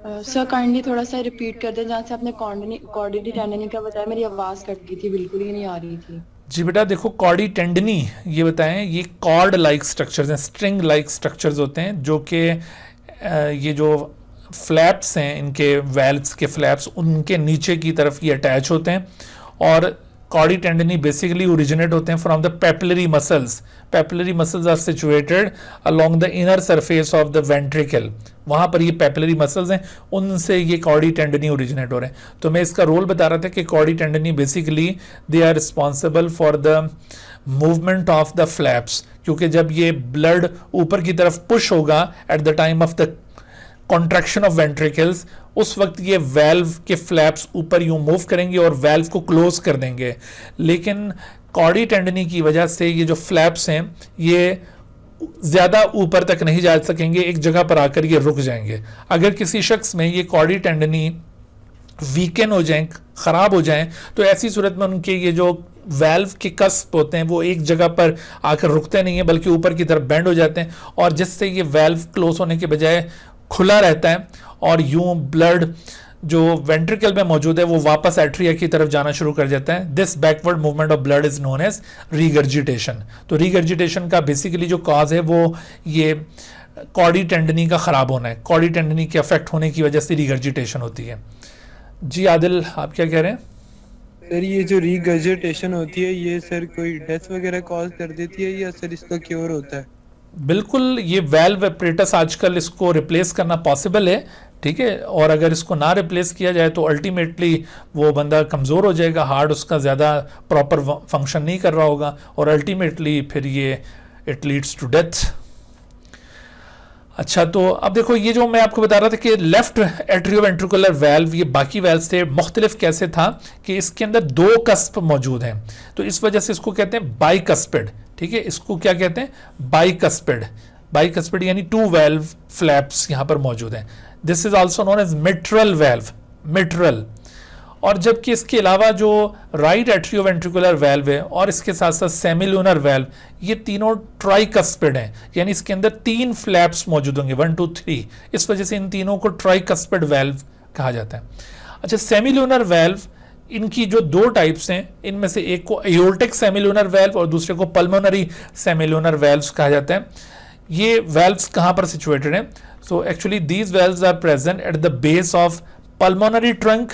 सर काइंडली थोड़ा सा रिपीट कर दें, जहाँ से आपने कॉर्डिटी टेंडनी का बताया, मेरी आवाज़ कट गई थी, बिल्कुल ही नहीं आ रही थी। जी बेटा देखो, कॉर्डी टेंडनी ये बताएं, ये कॉर्ड लाइक स्ट्रक्चर्स हैं, स्ट्रिंग लाइक स्ट्रक्चर्स होते हैं जो कि ये जो फ्लैप्स हैं, इनके वेल्व्स के फ्लैप्स, उनके नीचे की तरफ ये अटैच होते हैं। और कॉर्डी टेंडनी बेसिकली ओरिजिनेट होते हैं from the papillary muscles. Papillary muscles are situated along the inner surface of the ventricle. वहाँ पर ये पेपिलरी मसल्स हैं, उनसे ये कॉर्डी टेंडनी ओरिजिनेट हो रहे हैं। तो मैं इसका रोल बता रहा था कि chordae tendineae basically they are responsible for the movement of the flaps, क्योंकि जब ये ब्लड ऊपर की तरफ पुश होगा at the time of the contraction of ventricles, उस वक्त ये वेल्व के फ्लैप्स ऊपर यूं मूव करेंगे और वेल्व को क्लोज कर देंगे। लेकिन कॉर्डी टेंडनी की वजह से ये जो फ्लैप्स हैं ये ज्यादा ऊपर तक नहीं जा सकेंगे, एक जगह पर आकर ये रुक जाएंगे। अगर किसी शख्स में ये कॉर्डी टेंडनी वीकन हो जाएं, खराब हो जाएं, तो ऐसी सूरत में उनके ये जो वेल्व के कस्प होते हैं वो एक जगह पर आकर रुकते नहीं है, बल्कि ऊपर की तरफ बेंड हो जाते हैं, और जिससे ये वेल्व क्लोज होने के बजाय खुला रहता है और यूं ब्लड जो वेंट्रिकल में मौजूद है वो वापस एट्रिया की तरफ जाना शुरू कर जाता है। This backward movement of blood is known as regurgitation. तो रीगर्जिटेशन का बेसिकली जो कॉज है वो ये कॉर्डी टेंडनी का खराब होना है। कॉर्डी टेंडनी के अफेक्ट होने की वजह से रीगर्जिटेशन होती है। जी आदिल, आप क्या कह रहे हैं? सर ये जो रीगर्जिटेशन होती है ये सर कोई डेथ वगैरह कॉज कर देती है या सर इसका क्योर होता है? बिल्कुल, ये वेल्व एपरेटस आजकल इसको रिप्लेस करना पॉसिबल है, ठीक है। और अगर इसको ना रिप्लेस किया जाए तो अल्टीमेटली वो बंदा कमज़ोर हो जाएगा, हार्ट उसका ज़्यादा प्रॉपर फंक्शन नहीं कर रहा होगा, और अल्टीमेटली फिर ये इट लीड्स टू डेथ। अच्छा, तो अब देखो, ये जो मैं आपको बता रहा था कि लेफ्ट एट्रियोवेंट्रिकुलर वेल्व, ये बाकी वेल्व से मुख्तलिफ कैसे था कि इसके अंदर दो कस्प मौजूद हैं, तो इस वजह से इसको कहते हैं बाइकस्पिड, ठीक है। इसको क्या कहते हैं? बाइकस्पिड। बाइकस्पिड यानी टू वेल्व फ्लैप्स यहाँ पर मौजूद हैं। This is also known as mitral valve, mitral. और जबकि इसके अलावा जो राइट एट्रियोवेंट्रिकुलर वेल्व है और इसके साथ साथ सेमिल्यूनर वेल्व, ये तीनों ट्राइकस्पिड हैं, यानी इसके अंदर तीन फ्लैप्स मौजूद होंगे, 1 2 3। इस वजह से इन तीनों को ट्राइकस्पिड वेल्व कहा जाता है। अच्छा, सेमिल्यूनर वेल्व, इनकी जो दो टाइप्स हैं, इनमें से एक को एयोर्टिक सेमिल्यूनर वेल्व और दूसरे को पल्मोनरी सेमिल्यूनर वेल्व्स कहा जाता है। ये वेल्व्स कहाँ पर सिचुएटेड हैं? So actually these valves are present at the base of pulmonary trunk.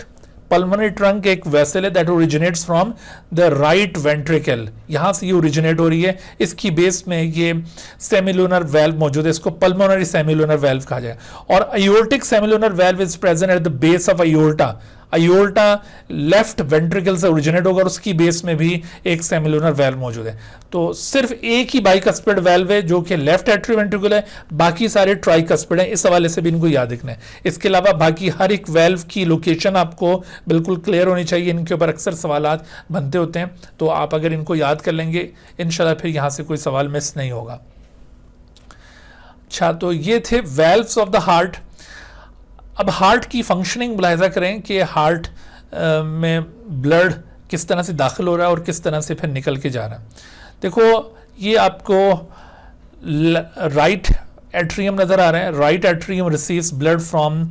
Pulmonary trunk एक वेसल है that originates from the right ventricle, यहां से ये ओरिजिनेट हो रही है। इसकी बेस में ये सेमिल्यूनर वेल्व मौजूद है, इसको पल्मोनरी सेमिल्यूनर वेल्व कहा जाए। और aortic semilunar valve is present at the base of aorta. Aorta left ventricle से ओरिजिनेट होगा और उसकी बेस में भी एक सेमिल्यूनर वेल्व मौजूद है। तो सिर्फ एक ही बाइकस्पिड वेल्व है जो कि लेफ्ट एट्रियोवेंट्रिकल है, बाकी सारे ट्राइकस्पिड हैं। इस हवाले से भी इनको याद रखना है। इसके अलावा बाकी हर एक वेल्व की लोकेशन आपको बिल्कुल क्लियर होनी चाहिए, इनके ऊपर अक्सर सवालात बनते होते हैं, तो आप अगर इनको याद कर लेंगे इंशाल्लाह फिर यहाँ से कोई सवाल मिस नहीं होगा। अच्छा, तो ये थे वेल्व्स ऑफ द हार्ट। अब हार्ट की फंक्शनिंग मुलाहिजा करें कि हार्ट में ब्लड किस तरह से दाखिल हो रहा है और किस तरह से फिर निकल के जा रहा है। देखो, ये आपको राइट एट्रियम नज़र आ रहा है। Right atrium receives blood from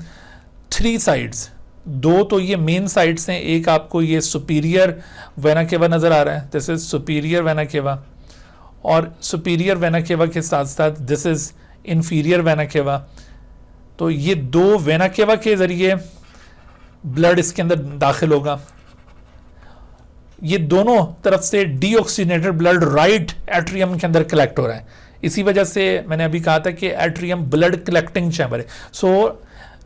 3 sides. दो तो ये मेन साइड्स हैं, एक आपको ये सुपीरियर वेना केवा नज़र आ रहा है, this is superior vena cava, और सुपीरियर वेना केवा के साथ साथ this is inferior vena cava. तो ये दो वेना केवा के जरिए ब्लड इसके अंदर दाखिल होगा। ये दोनों तरफ से डीऑक्सीजनेटेड ब्लड राइट एट्रियम के अंदर कलेक्ट हो रहा है। इसी वजह से मैंने अभी कहा था कि एट्रियम ब्लड कलेक्टिंग चैम्बर है। So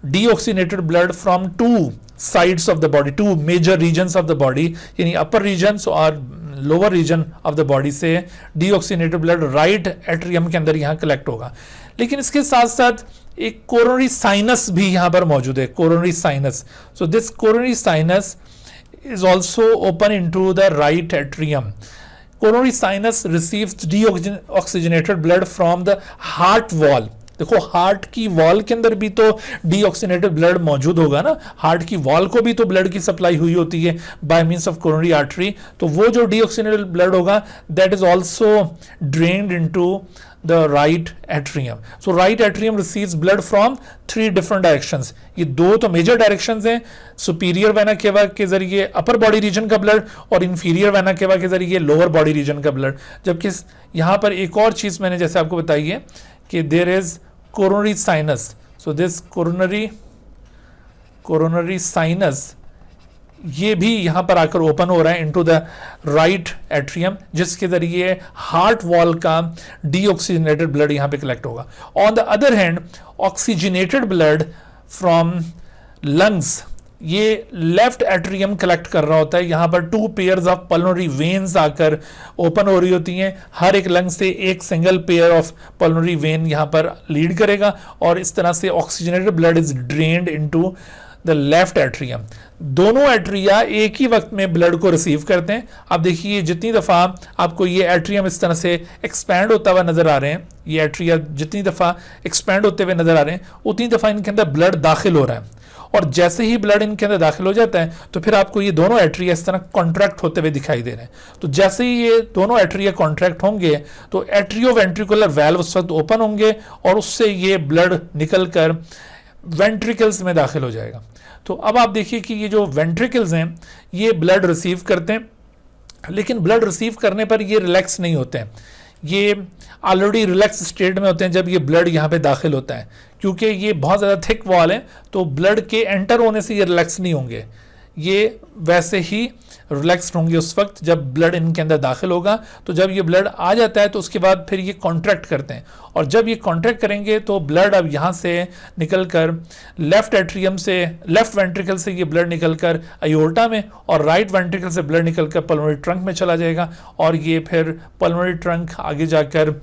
deoxygenated blood from 2 sides of the body, 2 major regions of the body, यानी अपर रीजन्स और lower region of the body से डीऑक्सीजनेटेड ब्लड राइट एट्रियम के अंदर यहाँ कलेक्ट होगा। लेकिन इसके साथ साथ एक कोरोनरी साइनस भी यहाँ पर मौजूद है, coronary sinus. So this coronary sinus is also open into the right atrium. Coronary sinus receives deoxygenated blood from the heart wall. देखो हार्ट की वॉल के अंदर भी तो डीऑक्सीनेटेड ब्लड मौजूद होगा ना, हार्ट की वॉल को भी तो ब्लड की सप्लाई हुई होती है bye means of coronary artery, तो वो जो डीऑक्सीनेटेड ब्लड होगा that is also drained into the right atrium. So right atrium receives blood from 3 different directions. ये दो तो मेजर डायरेक्शंस हैं, सुपीरियर वेना केवा के जरिए अपर बॉडी रीजन का ब्लड और इंफीरियर वेना केवा के जरिए लोअर बॉडी रीजन का ब्लड। जबकि यहाँ पर एक और चीज मैंने जैसे आपको बताई है कि there is coronary sinus, so this coronary sinus ये भी यहां पर आकर ओपन हो रहा है इनटू द राइट एट्रियम, जिसके जरिए हार्ट वॉल का डीऑक्सीजनेटेड ब्लड यहां पे कलेक्ट होगा। On the other hand oxygenated blood from lungs ये लेफ्ट एट्रियम कलेक्ट कर रहा होता है। यहां पर 2 पेयर्स ऑफ पल्मोनरी वेन्स आकर ओपन हो रही होती हैं, हर एक लंग से एक single pair of pulmonary vein यहां पर लीड करेगा और इस तरह से oxygenated blood is drained into the left atrium. दोनों एट्रिया एक ही वक्त में ब्लड को रिसीव करते हैं। आप देखिए जितनी दफा आपको ये एट्रियम इस तरह से एक्सपैंड होता हुआ नजर आ रहे हैं, ये एट्रिया जितनी दफा एक्सपैंड होते हुए नजर आ रहे हैं उतनी दफा इनके अंदर ब्लड दाखिल हो रहा है, और जैसे ही ब्लड इनके अंदर दाखिल हो जाता है तो फिर आपको ये दोनों एट्रिया इस तरह कॉन्ट्रैक्ट होते हुए दिखाई दे रहे हैं। तो जैसे ही ये दोनों एट्रिया कॉन्ट्रैक्ट होंगे तो एट्रियो वेंट्रिकुलर वैल्व उस वक्त ओपन होंगे और उससे ये ब्लड निकल कर वेंट्रिकल्स में दाखिल हो जाएगा। तो अब आप देखिए कि ये जो वेंट्रिकल्स हैं ये ब्लड रिसीव करते हैं, लेकिन ब्लड रिसीव करने पर ये रिलैक्स नहीं होते हैं, ये ऑलरेडी रिलैक्स स्टेट में होते हैं जब ये ब्लड यहाँ पे दाखिल होता है, क्योंकि ये बहुत ज़्यादा थिक वॉल है तो ब्लड के एंटर होने से ये रिलैक्स नहीं होंगे, ये वैसे ही रिलैक्स्ड होंगे उस वक्त जब ब्लड इनके अंदर दाखिल होगा। तो जब ये ब्लड आ जाता है तो उसके बाद फिर ये कॉन्ट्रैक्ट करते हैं, और जब ये कॉन्ट्रैक्ट करेंगे तो ब्लड अब यहाँ से निकलकर लेफ्ट एट्रियम से, लेफ्ट वेंट्रिकल से ये ब्लड निकलकर अयोर्टा में और राइट वेंट्रिकल से ब्लड निकलकर पल्मोनरी ट्रंक में चला जाएगा, और ये फिर पल्मोनरी ट्रंक आगे जाकर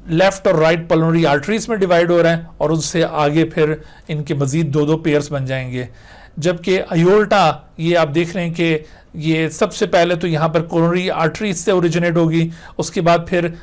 लेफ्ट और राइट पल्मोनरी आर्टरीज में डिवाइड हो रहा है और उससे आगे फिर इनके मजीद 2-2 पेयर्स बन जाएंगे। जबकि अयोर्टा ये आप देख रहे हैं कि ये सबसे पहले तो यहाँ पर कोरोनरी आर्टरी से ओरिजिनेट होगी, उसके बाद फिर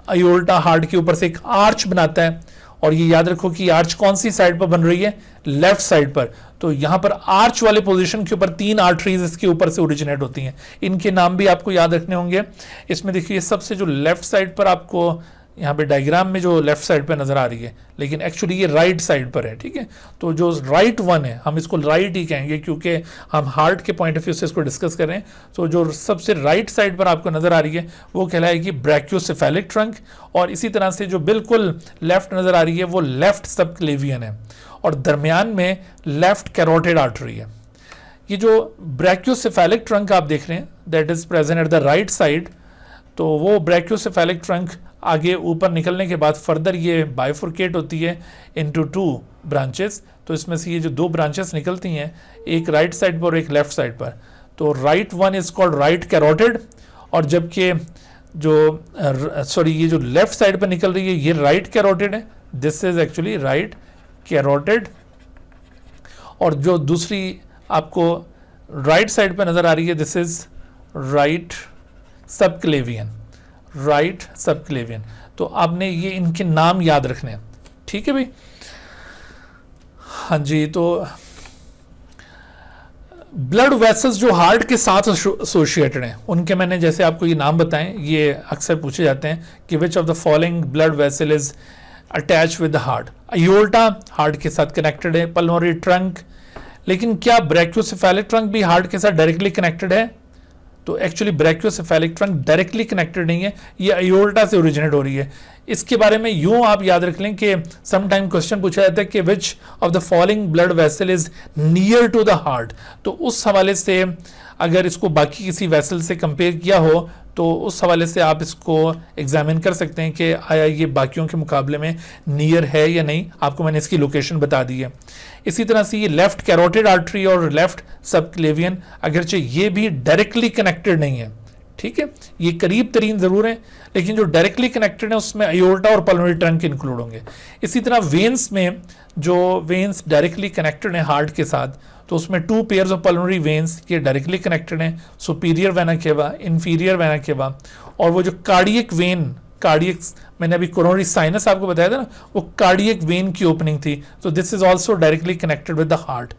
अयोर्टा हार्ट के ऊपर से एक आर्च बनाता है, और ये याद रखो कि आर्च कौन सी साइड पर बन रही है, लेफ्ट साइड पर। तो यहाँ पर आर्च वाले पोजीशन के ऊपर 3 आर्टरीज इसके ऊपर से ओरिजिनेट होती हैं, इनके नाम भी आपको याद रखने होंगे। इसमें देखिए सबसे जो लेफ्ट साइड पर आपको यहाँ पे डायग्राम में जो लेफ्ट साइड पे नजर आ रही है, लेकिन एक्चुअली ये राइट साइड पर है, ठीक है। तो जो राइट वन है हम इसको राइट ही कहेंगे क्योंकि हम हार्ट के पॉइंट ऑफ व्यू से इसको डिस्कस कर रहे हैं। तो जो सबसे राइट साइड पर आपको नजर आ रही है वो कहलाएगी ब्रैकियोसेफेलिक ट्रंक, और इसी तरह से जो बिल्कुल लेफ्ट नजर आ रही है वो लेफ्ट सबक्लेवियन है, और दरमियान में लेफ्ट कैरोटिड आर्टरी है। ये जो ब्रैकियोसेफेलिक ट्रंक आप देख रहे हैं that is present at the right side, तो वो ब्रैकियोसेफेलिक ट्रंक आगे ऊपर निकलने के बाद फर्दर ये बाइफुर्केट होती है इनटू 2 ब्रांचेस। तो इसमें से ये जो 2 ब्रांचेस निकलती हैं, एक राइट साइड पर और एक लेफ्ट साइड पर, तो right one is called right carotid, और जबकि जो ये जो लेफ्ट साइड पर निकल रही है ये राइट कैरोटिड है, this is actually right carotid. और जो दूसरी आपको राइट साइड पर नजर आ रही है this is right subclavian, right subclavian. तो आपने ये इनके नाम याद रखने हैं, ठीक है भाई। हाँ जी, तो ब्लड वेसल्स जो हार्ट के साथ एसोसिएटेड हैं उनके मैंने जैसे आपको ये नाम बताएं, ये अक्सर पूछे जाते हैं कि which of the following blood vessel is attach with the heart. Aorta heart के साथ कनेक्टेड है, पल्मोनरी ट्रंक, लेकिन क्या ब्रैकियोसेफेलिक ट्रंक भी हार्ट के साथ डायरेक्टली कनेक्टेड है? तो actually brachiocephalic trunk directly connected नहीं है, ये अयोर्टा से ओरिजिनेट हो रही है। इसके बारे में यूं आप याद रख लें कि सम टाइम क्वेश्चन पूछा जाता है कि which of the following blood vessel is near to the heart. तो उस हवाले से अगर इसको बाकी किसी वेसल से कंपेयर किया हो तो उस हवाले से आप इसको एग्जामिन कर सकते हैं कि आया ये बाकियों के मुकाबले में नियर है या नहीं। आपको मैंने इसकी लोकेशन बता दी है। इसी तरह से ये लेफ्ट कैरोटिड आर्टरी और लेफ्ट सबक्लेवियन अगरचे ये भी डायरेक्टली कनेक्टेड नहीं है, ठीक है, ये करीब तरीन जरूर है, लेकिन जो डायरेक्टली कनेक्टेड है उसमें अयोर्टा और पल्मोनरी ट्रंक इंक्लूड होंगे। इसी तरह वेन्स में जो वेन्स डायरेक्टली कनेक्टेड है हार्ट के साथ, तो उसमें 2 पेयर्स ऑफ पल्मोनरी वेन्स ये डायरेक्टली कनेक्टेड हैं, superior vena cava, inferior vena cava, और वो जो कार्डियक वेन कार्डियक, मैंने अभी कोरोनरी साइनस आपको बताया था ना, वो कार्डियक वेन की ओपनिंग थी, तो this is also directly connected with the heart.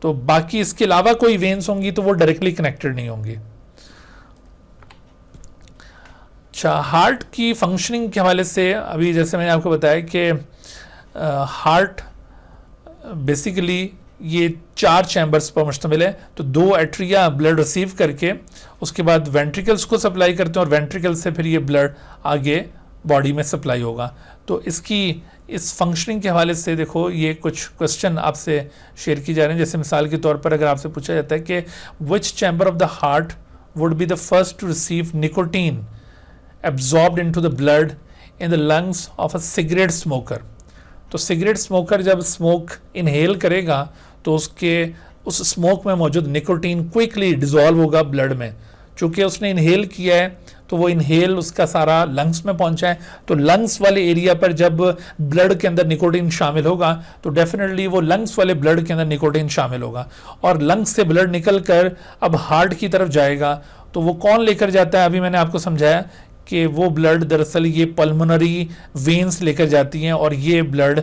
तो बाकी इसके अलावा कोई वेन्स होंगी तो वो डायरेक्टली कनेक्टेड नहीं होंगी। अच्छा, हार्ट की फंक्शनिंग के हवाले से अभी जैसे मैंने आपको बताया कि हार्ट बेसिकली ये 4 चैम्बर्स पर मुश्तमिल है। तो 2 एट्रिया ब्लड रिसीव करके उसके बाद वेंट्रिकल्स को सप्लाई करते हैं और वेंट्रिकल से फिर ये ब्लड आगे बॉडी में सप्लाई होगा। तो इसकी इस फंक्शनिंग के हवाले से देखो ये कुछ क्वेश्चन आपसे शेयर की जा रहे हैं। जैसे मिसाल के तौर पर अगर आपसे पूछा जाता है कि which chamber of the heart would be the first to receive nicotine absorbed into the blood in the lungs of a cigarette smoker। तो सिगरेट स्मोकर जब स्मोक इनहेल करेगा तो उसके उस स्मोक में मौजूद निकोटीन क्विकली डिजॉल्व होगा blood में। चूंकि उसने इनहेल किया है तो वो इनहेल उसका सारा लंग्स में पहुंचा है, तो लंग्स वाले एरिया पर जब ब्लड के अंदर निकोटीन शामिल होगा तो डेफिनेटली वो लंग्स वाले ब्लड के अंदर निकोटीन शामिल होगा और लंग्स से ब्लड निकल कर अब हार्ट की तरफ जाएगा। तो वो कौन लेकर जाता है, अभी मैंने आपको समझाया कि वो ब्लड दरअसल ये पल्मोनरी वेन्स लेकर जाती हैं और ये ब्लड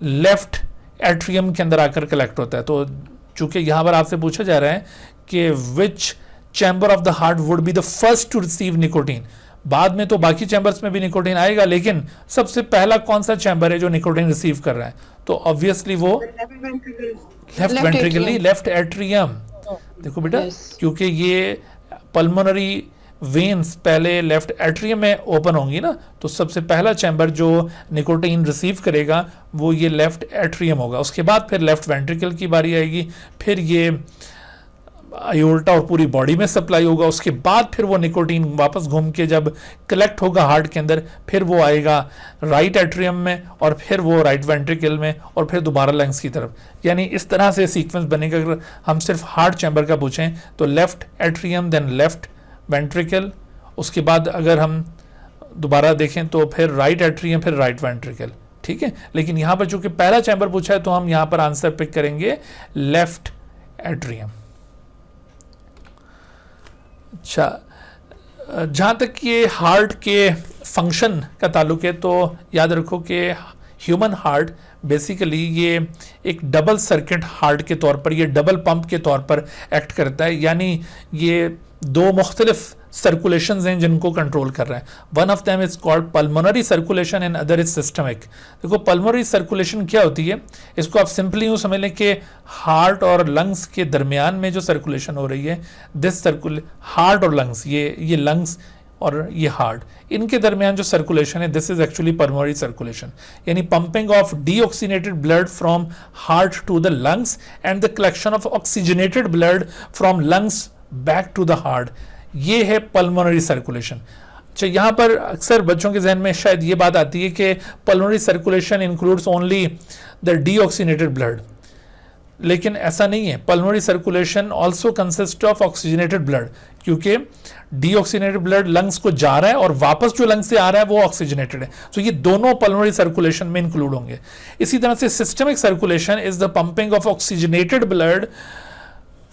लेफ्ट एट्रियम के अंदर आकर कलेक्ट होता है। तो चूंकि यहाँ पर आपसे पूछा जा रहा है कि which chamber of the heart would be the first to receive nicotine, बाद में तो बाकी चैम्बर्स में भी निकोटीन आएगा लेकिन सबसे पहला कौन सा चैम्बर है जो निकोटीन रिसीव कर रहा है, तो ऑब्वियसली वो लेफ्ट वेंट्रिकली लेफ्ट एट्रियम। देखो बेटा क्योंकि ये पल्मोनरी वेन्स पहले लेफ्ट एट्रियम में ओपन होंगी ना, तो सबसे पहला चैम्बर जो निकोटीन रिसीव करेगा वो ये लेफ्ट एट्रियम होगा। उसके बाद फिर लेफ्ट वेंट्रिकल की बारी आएगी, फिर ये आयोर्टा और पूरी बॉडी में सप्लाई होगा। उसके बाद फिर वो निकोटीन वापस घूम के जब कलेक्ट होगा हार्ट के अंदर फिर वो आएगा राइट एट्रियम में और फिर वो राइट वेंट्रिकल में और फिर दोबारा लंग्स की तरफ। यानी इस तरह से सीक्वेंस बनेगा। अगर हम सिर्फ हार्ट चैम्बर का पूछें तो left atrium then left ventricle, उसके बाद अगर हम दोबारा देखें तो फिर राइट एट्रियम फिर राइट वेंट्रिकल, ठीक है। लेकिन यहाँ पर चूंकि पहला चैम्बर पूछा है तो हम यहाँ पर आंसर पिक करेंगे लेफ्ट एट्रियम। अच्छा, जहाँ तक ये हार्ट के फंक्शन का ताल्लुक है तो याद रखो कि ह्यूमन हार्ट बेसिकली ये एक डबल सर्किट हार्ट के तौर पर, ये डबल पंप के तौर पर एक्ट करता है। यानी ये 2 मुख्तलिफ सर्कुलेशंस हैं जिनको कंट्रोल कर रहा है। One of them is called pulmonary circulation and other is systemic. देखो पल्मोनरी सर्कुलेशन क्या होती है, इसको आप सिंपली यूँ समझ लें कि हार्ट और लंग्स के दरमियान में जो सर्कुलेशन हो रही है, दिस हार्ट और लंग्स, ये लंग्स और ये हार्ट, इनके दरमियान जो सर्कुलेशन है this is actually pulmonary circulation. यानी pumping of deoxygenated blood from heart to the lungs and the collection of oxygenated blood from lungs back to the heart, ये है पल्मोनरी सर्कुलेशन। अच्छा, यहाँ पर अक्सर बच्चों के जहन में शायद ये बात आती है कि pulmonary circulation includes only the deoxygenated blood, लेकिन ऐसा नहीं है। Pulmonary circulation also consist of oxygenated blood, क्योंकि डीऑक्सीनेटेड ब्लड लंग्स को जा रहा है और वापस जो लंग्स से आ रहा है वो ऑक्सीजनेटेड है, तो ये दोनों पल्मोनरी सर्कुलेशन में इंक्लूड होंगे। इसी तरह से systemic circulation is the pumping of oxygenated blood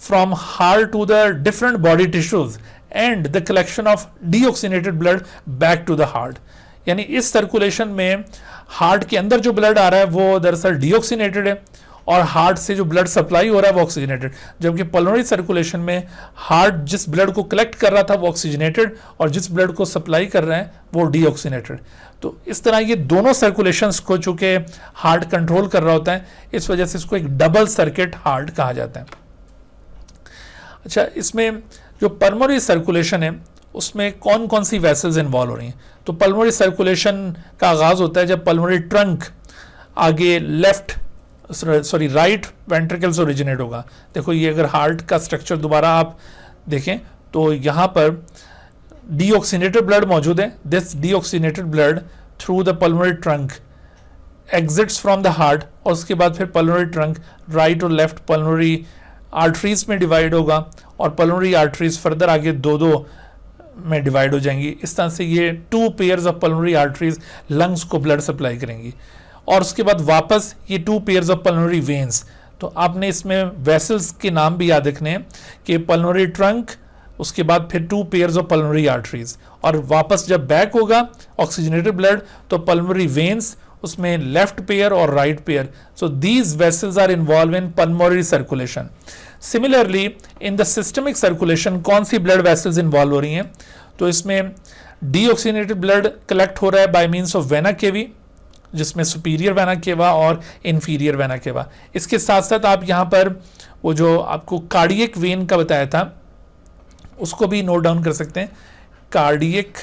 from heart to the different body tissues and the collection of deoxygenated blood back to the heart। यानी इस सर्कुलेशन में हार्ट के अंदर जो ब्लड आ रहा है वो दरअसल डीऑक्सीनेटेड है और हार्ट से जो ब्लड सप्लाई हो रहा है वो ऑक्सीजनेटेड, जबकि पल्मोनरी सर्कुलेशन में हार्ट जिस ब्लड को कलेक्ट कर रहा था वो ऑक्सीजनेटेड और जिस ब्लड को सप्लाई कर रहे हैं वो डीऑक्सीनेटेड। तो इस तरह ये दोनों सर्कुलेशंस को चूंकि हार्ट कंट्रोल कर रहा होता है, इस वजह से इसको एक डबल सर्किट हार्ट कहा जाता है। अच्छा, इसमें जो पल्मोनरी सर्कुलेशन है उसमें कौन कौन सी वेसल्स इन्वॉल्व हो रही हैं, तो पल्मोनरी सर्कुलेशन का आगाज होता है जब पल्मोनरी ट्रंक आगे राइट वेंट्रिकल से ओरिजिनेट होगा। देखो ये अगर हार्ट का स्ट्रक्चर दोबारा आप देखें तो यहाँ पर डीऑक्सीनेटेड ब्लड मौजूद है। This deoxygenated blood through the pulmonary trunk exits from the heart और उसके बाद फिर पल्मोनरी ट्रंक राइट और लेफ्ट पल्मोनरी आर्टरीज में डिवाइड होगा और पल्मोनरी आर्टरीज फर्दर आगे 2-2 में डिवाइड हो जाएंगी। इस तरह से ये 2 pairs of pulmonary arteries lungs को ब्लड सप्लाई करेंगी और उसके बाद वापस ये 2 पेयर्स ऑफ पल्मोनरी वेन्स। तो आपने इसमें वेसल्स के नाम भी याद रखने हैं कि पल्मोनरी ट्रंक उसके बाद फिर 2 पेयर्स ऑफ पल्मोनरी आर्टरीज, और वापस जब बैक होगा ऑक्सीजनेटेड ब्लड तो पल्मोनरी वेन्स, उसमें लेफ्ट पेयर और right pair. So these vessels are involve in pulmonary circulation. Similarly in the systemic circulation कौन सी ब्लड वेसल्स इन्वॉल्व हो रही हैं? तो इसमें डीऑक्सीजनेटेड ब्लड कलेक्ट हो रहा है बाय मींस ऑफ वेना केवी, जिसमें सुपीरियर वेना केवा और इंफीरियर वेना केवा. इसके साथ साथ आप यहाँ पर वो जो आपको कार्डियक वेन का बताया था उसको भी नोट डाउन कर सकते हैं. कार्डियक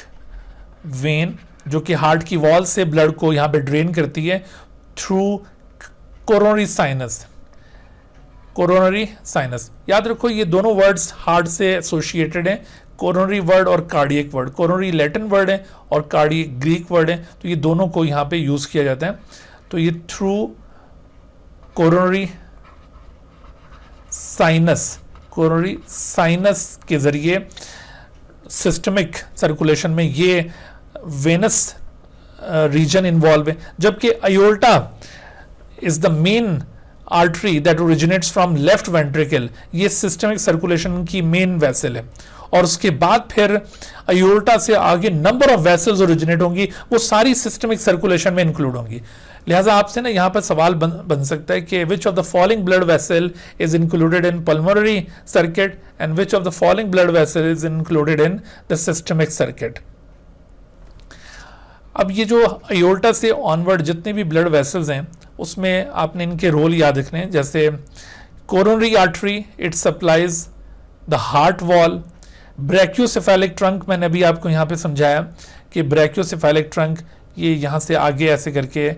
वेन जो कि हार्ट की वॉल से ब्लड को यहाँ पे ड्रेन करती है through coronary sinus. Coronary sinus, याद रखो ये दोनों वर्ड्स हार्ट से एसोसिएटेड हैं, कोरोनरी वर्ड और cardiac word. Coronary Latin word है और कार्डियक ग्रीक वर्ड है, तो ये दोनों को यहाँ पे यूज किया जाता है. तो ये through coronary sinus, coronary sinus के जरिए सिस्टमिक सर्कुलेशन में ये वेनस रीजन इन्वॉल्व है. जबकि aorta is the main artery that originates from left ventricle, ये सिस्टमिक सर्कुलेशन की मेन वेसल है. और उसके बाद फिर अयोर्टा से आगे नंबर ऑफ वेसल्स ओरिजिनेट होंगी, वो सारी सिस्टमिक सर्कुलेशन में इंक्लूड होंगी. लिहाजा आपसे ना यहाँ पर सवाल बन सकता है कि which of the following blood vessel is included in pulmonary circuit and which of the following blood vessel is included in the systemic circuit. अब ये जो अयोर्टा से ऑनवर्ड जितने भी ब्लड वेसल्स हैं उसमें आपने इनके रोल याद रखने हैं. जैसे coronary artery, it supplies the heart wall. Brachiocephalic trunk, मैंने अभी आपको यहाँ पे समझाया कि ब्रैकियोसेफेलिक ट्रंक ये यहाँ से आगे ऐसे करके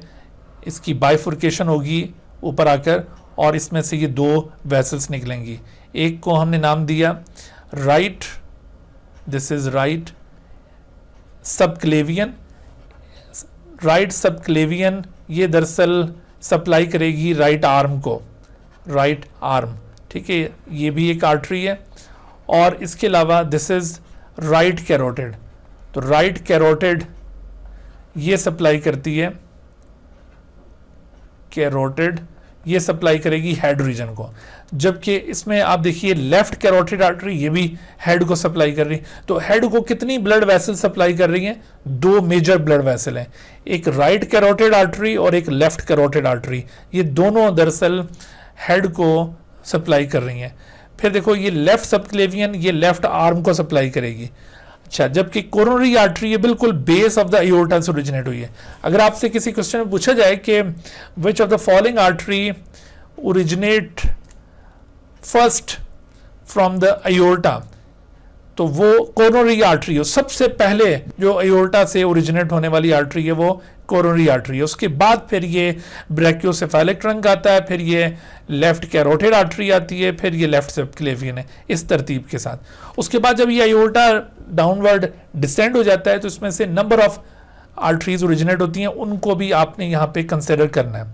इसकी बाइफुर्केशन होगी ऊपर आकर, और इसमें से ये 2 वेसल्स निकलेंगी. एक को हमने नाम दिया right, this is right subclavian. Right subclavian ये दरअसल सप्लाई करेगी राइट आर्म को, राइट आर्म. ठीक है, ये भी एक आर्टरी है. और इसके अलावा दिस इज राइट कैरोटिड. तो राइट कैरोटिड ये सप्लाई करती है, कैरोटिड ये सप्लाई करेगी हेड रीजन को. जबकि इसमें आप देखिए लेफ्ट कैरोटिड आर्टरी ये भी हेड को सप्लाई कर रही. तो हेड को कितनी ब्लड वेसल सप्लाई कर रही हैं? 2 मेजर ब्लड वेसल हैं, एक राइट कैरोटिड आर्टरी और एक लेफ्ट कैरोटिड आर्टरी. ये दोनों दरअसल हेड को सप्लाई कर रही हैं. फिर देखो ये लेफ्ट सबक्लेवियन ये लेफ्ट आर्म को सप्लाई करेगी. अच्छा, जबकि कोरोनरी आर्टरी ये बिल्कुल बेस ऑफ द एओर्टा से ओरिजिनेट हुई है. अगर आपसे किसी क्वेश्चन में पूछा जाए कि which of the following artery originate first from the aorta, तो वो कोरोनरी आर्टरी हो. सबसे पहले जो एओर्टा से ओरिजिनेट होने वाली आर्टरी है वो कोरोनरी आर्टरी है. उसके बाद फिर ये ब्रैकियोसेफेलिक ट्रंक आता है, फिर ये लेफ्ट कैरोटिड आर्टरी आती है, फिर ये लेफ्ट सबक्लेवियन है, इस तरतीब के साथ. उसके बाद जब ये एओर्टा डाउनवर्ड डिसेंड हो जाता है तो इसमें से नंबर ऑफ आर्टरीज ओरिजिनेट होती हैं, उनको भी आपने यहाँ पे कंसिडर करना है.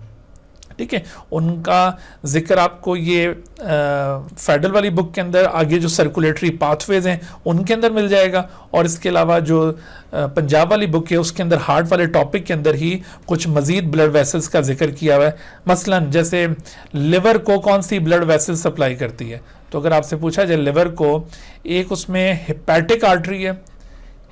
ठीक है, उनका जिक्र आपको ये फेडरल वाली बुक के अंदर आगे जो सर्कुलेटरी पाथवेज हैं उनके अंदर मिल जाएगा. और इसके अलावा जो पंजाब वाली बुक है उसके अंदर हार्ट वाले टॉपिक के अंदर ही कुछ मजीद ब्लड वेसल्स का जिक्र किया हुआ है. मसलन जैसे लिवर को कौन सी ब्लड वेसल सप्लाई करती है, तो अगर आपसे पूछा जाए लिवर को, एक उसमें हेपेटिक आर्टरी है.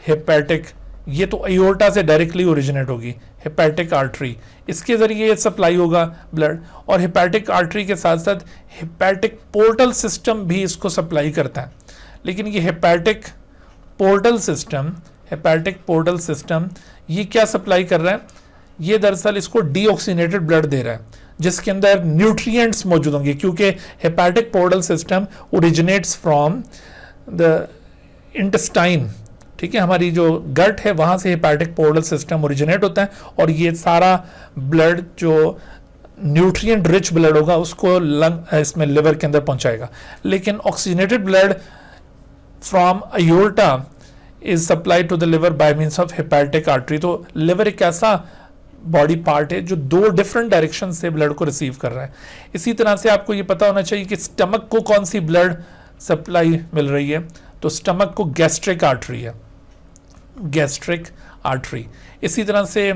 हेपेटिक ये तो एओर्टा से डायरेक्टली ओरिजिनेट होगी, हेपेटिक आर्टरी, इसके जरिए सप्लाई होगा ब्लड. और हेपेटिक आर्टरी के साथ साथ हेपेटिक पोर्टल सिस्टम भी इसको सप्लाई करता है. लेकिन ये हेपेटिक पोर्टल सिस्टम ये क्या सप्लाई कर रहा है? ये दरअसल इसको डीऑक्सीनेटेड ब्लड दे रहा है जिसके अंदर न्यूट्रिएंट्स मौजूद होंगे, क्योंकि hepatic portal system originates from the intestine. ठीक है, हमारी जो गट है वहां से हेपेटिक पोर्टल सिस्टम ओरिजिनेट होता है, और ये सारा ब्लड जो न्यूट्रिएंट रिच ब्लड होगा उसको लंग इसमें लिवर के अंदर पहुंचाएगा. लेकिन oxygenated blood from aorta is supplied to the liver by means of hepatic artery. तो लिवर एक ऐसा बॉडी पार्ट है जो 2 डिफरेंट डायरेक्शन से ब्लड को रिसीव कर रहा है. इसी तरह से आपको ये पता होना चाहिए कि स्टमक को कौन सी ब्लड सप्लाई मिल रही है. तो स्टमक को गैस्ट्रिक आर्टरी है, गैस्ट्रिक आर्टरी. इसी तरह से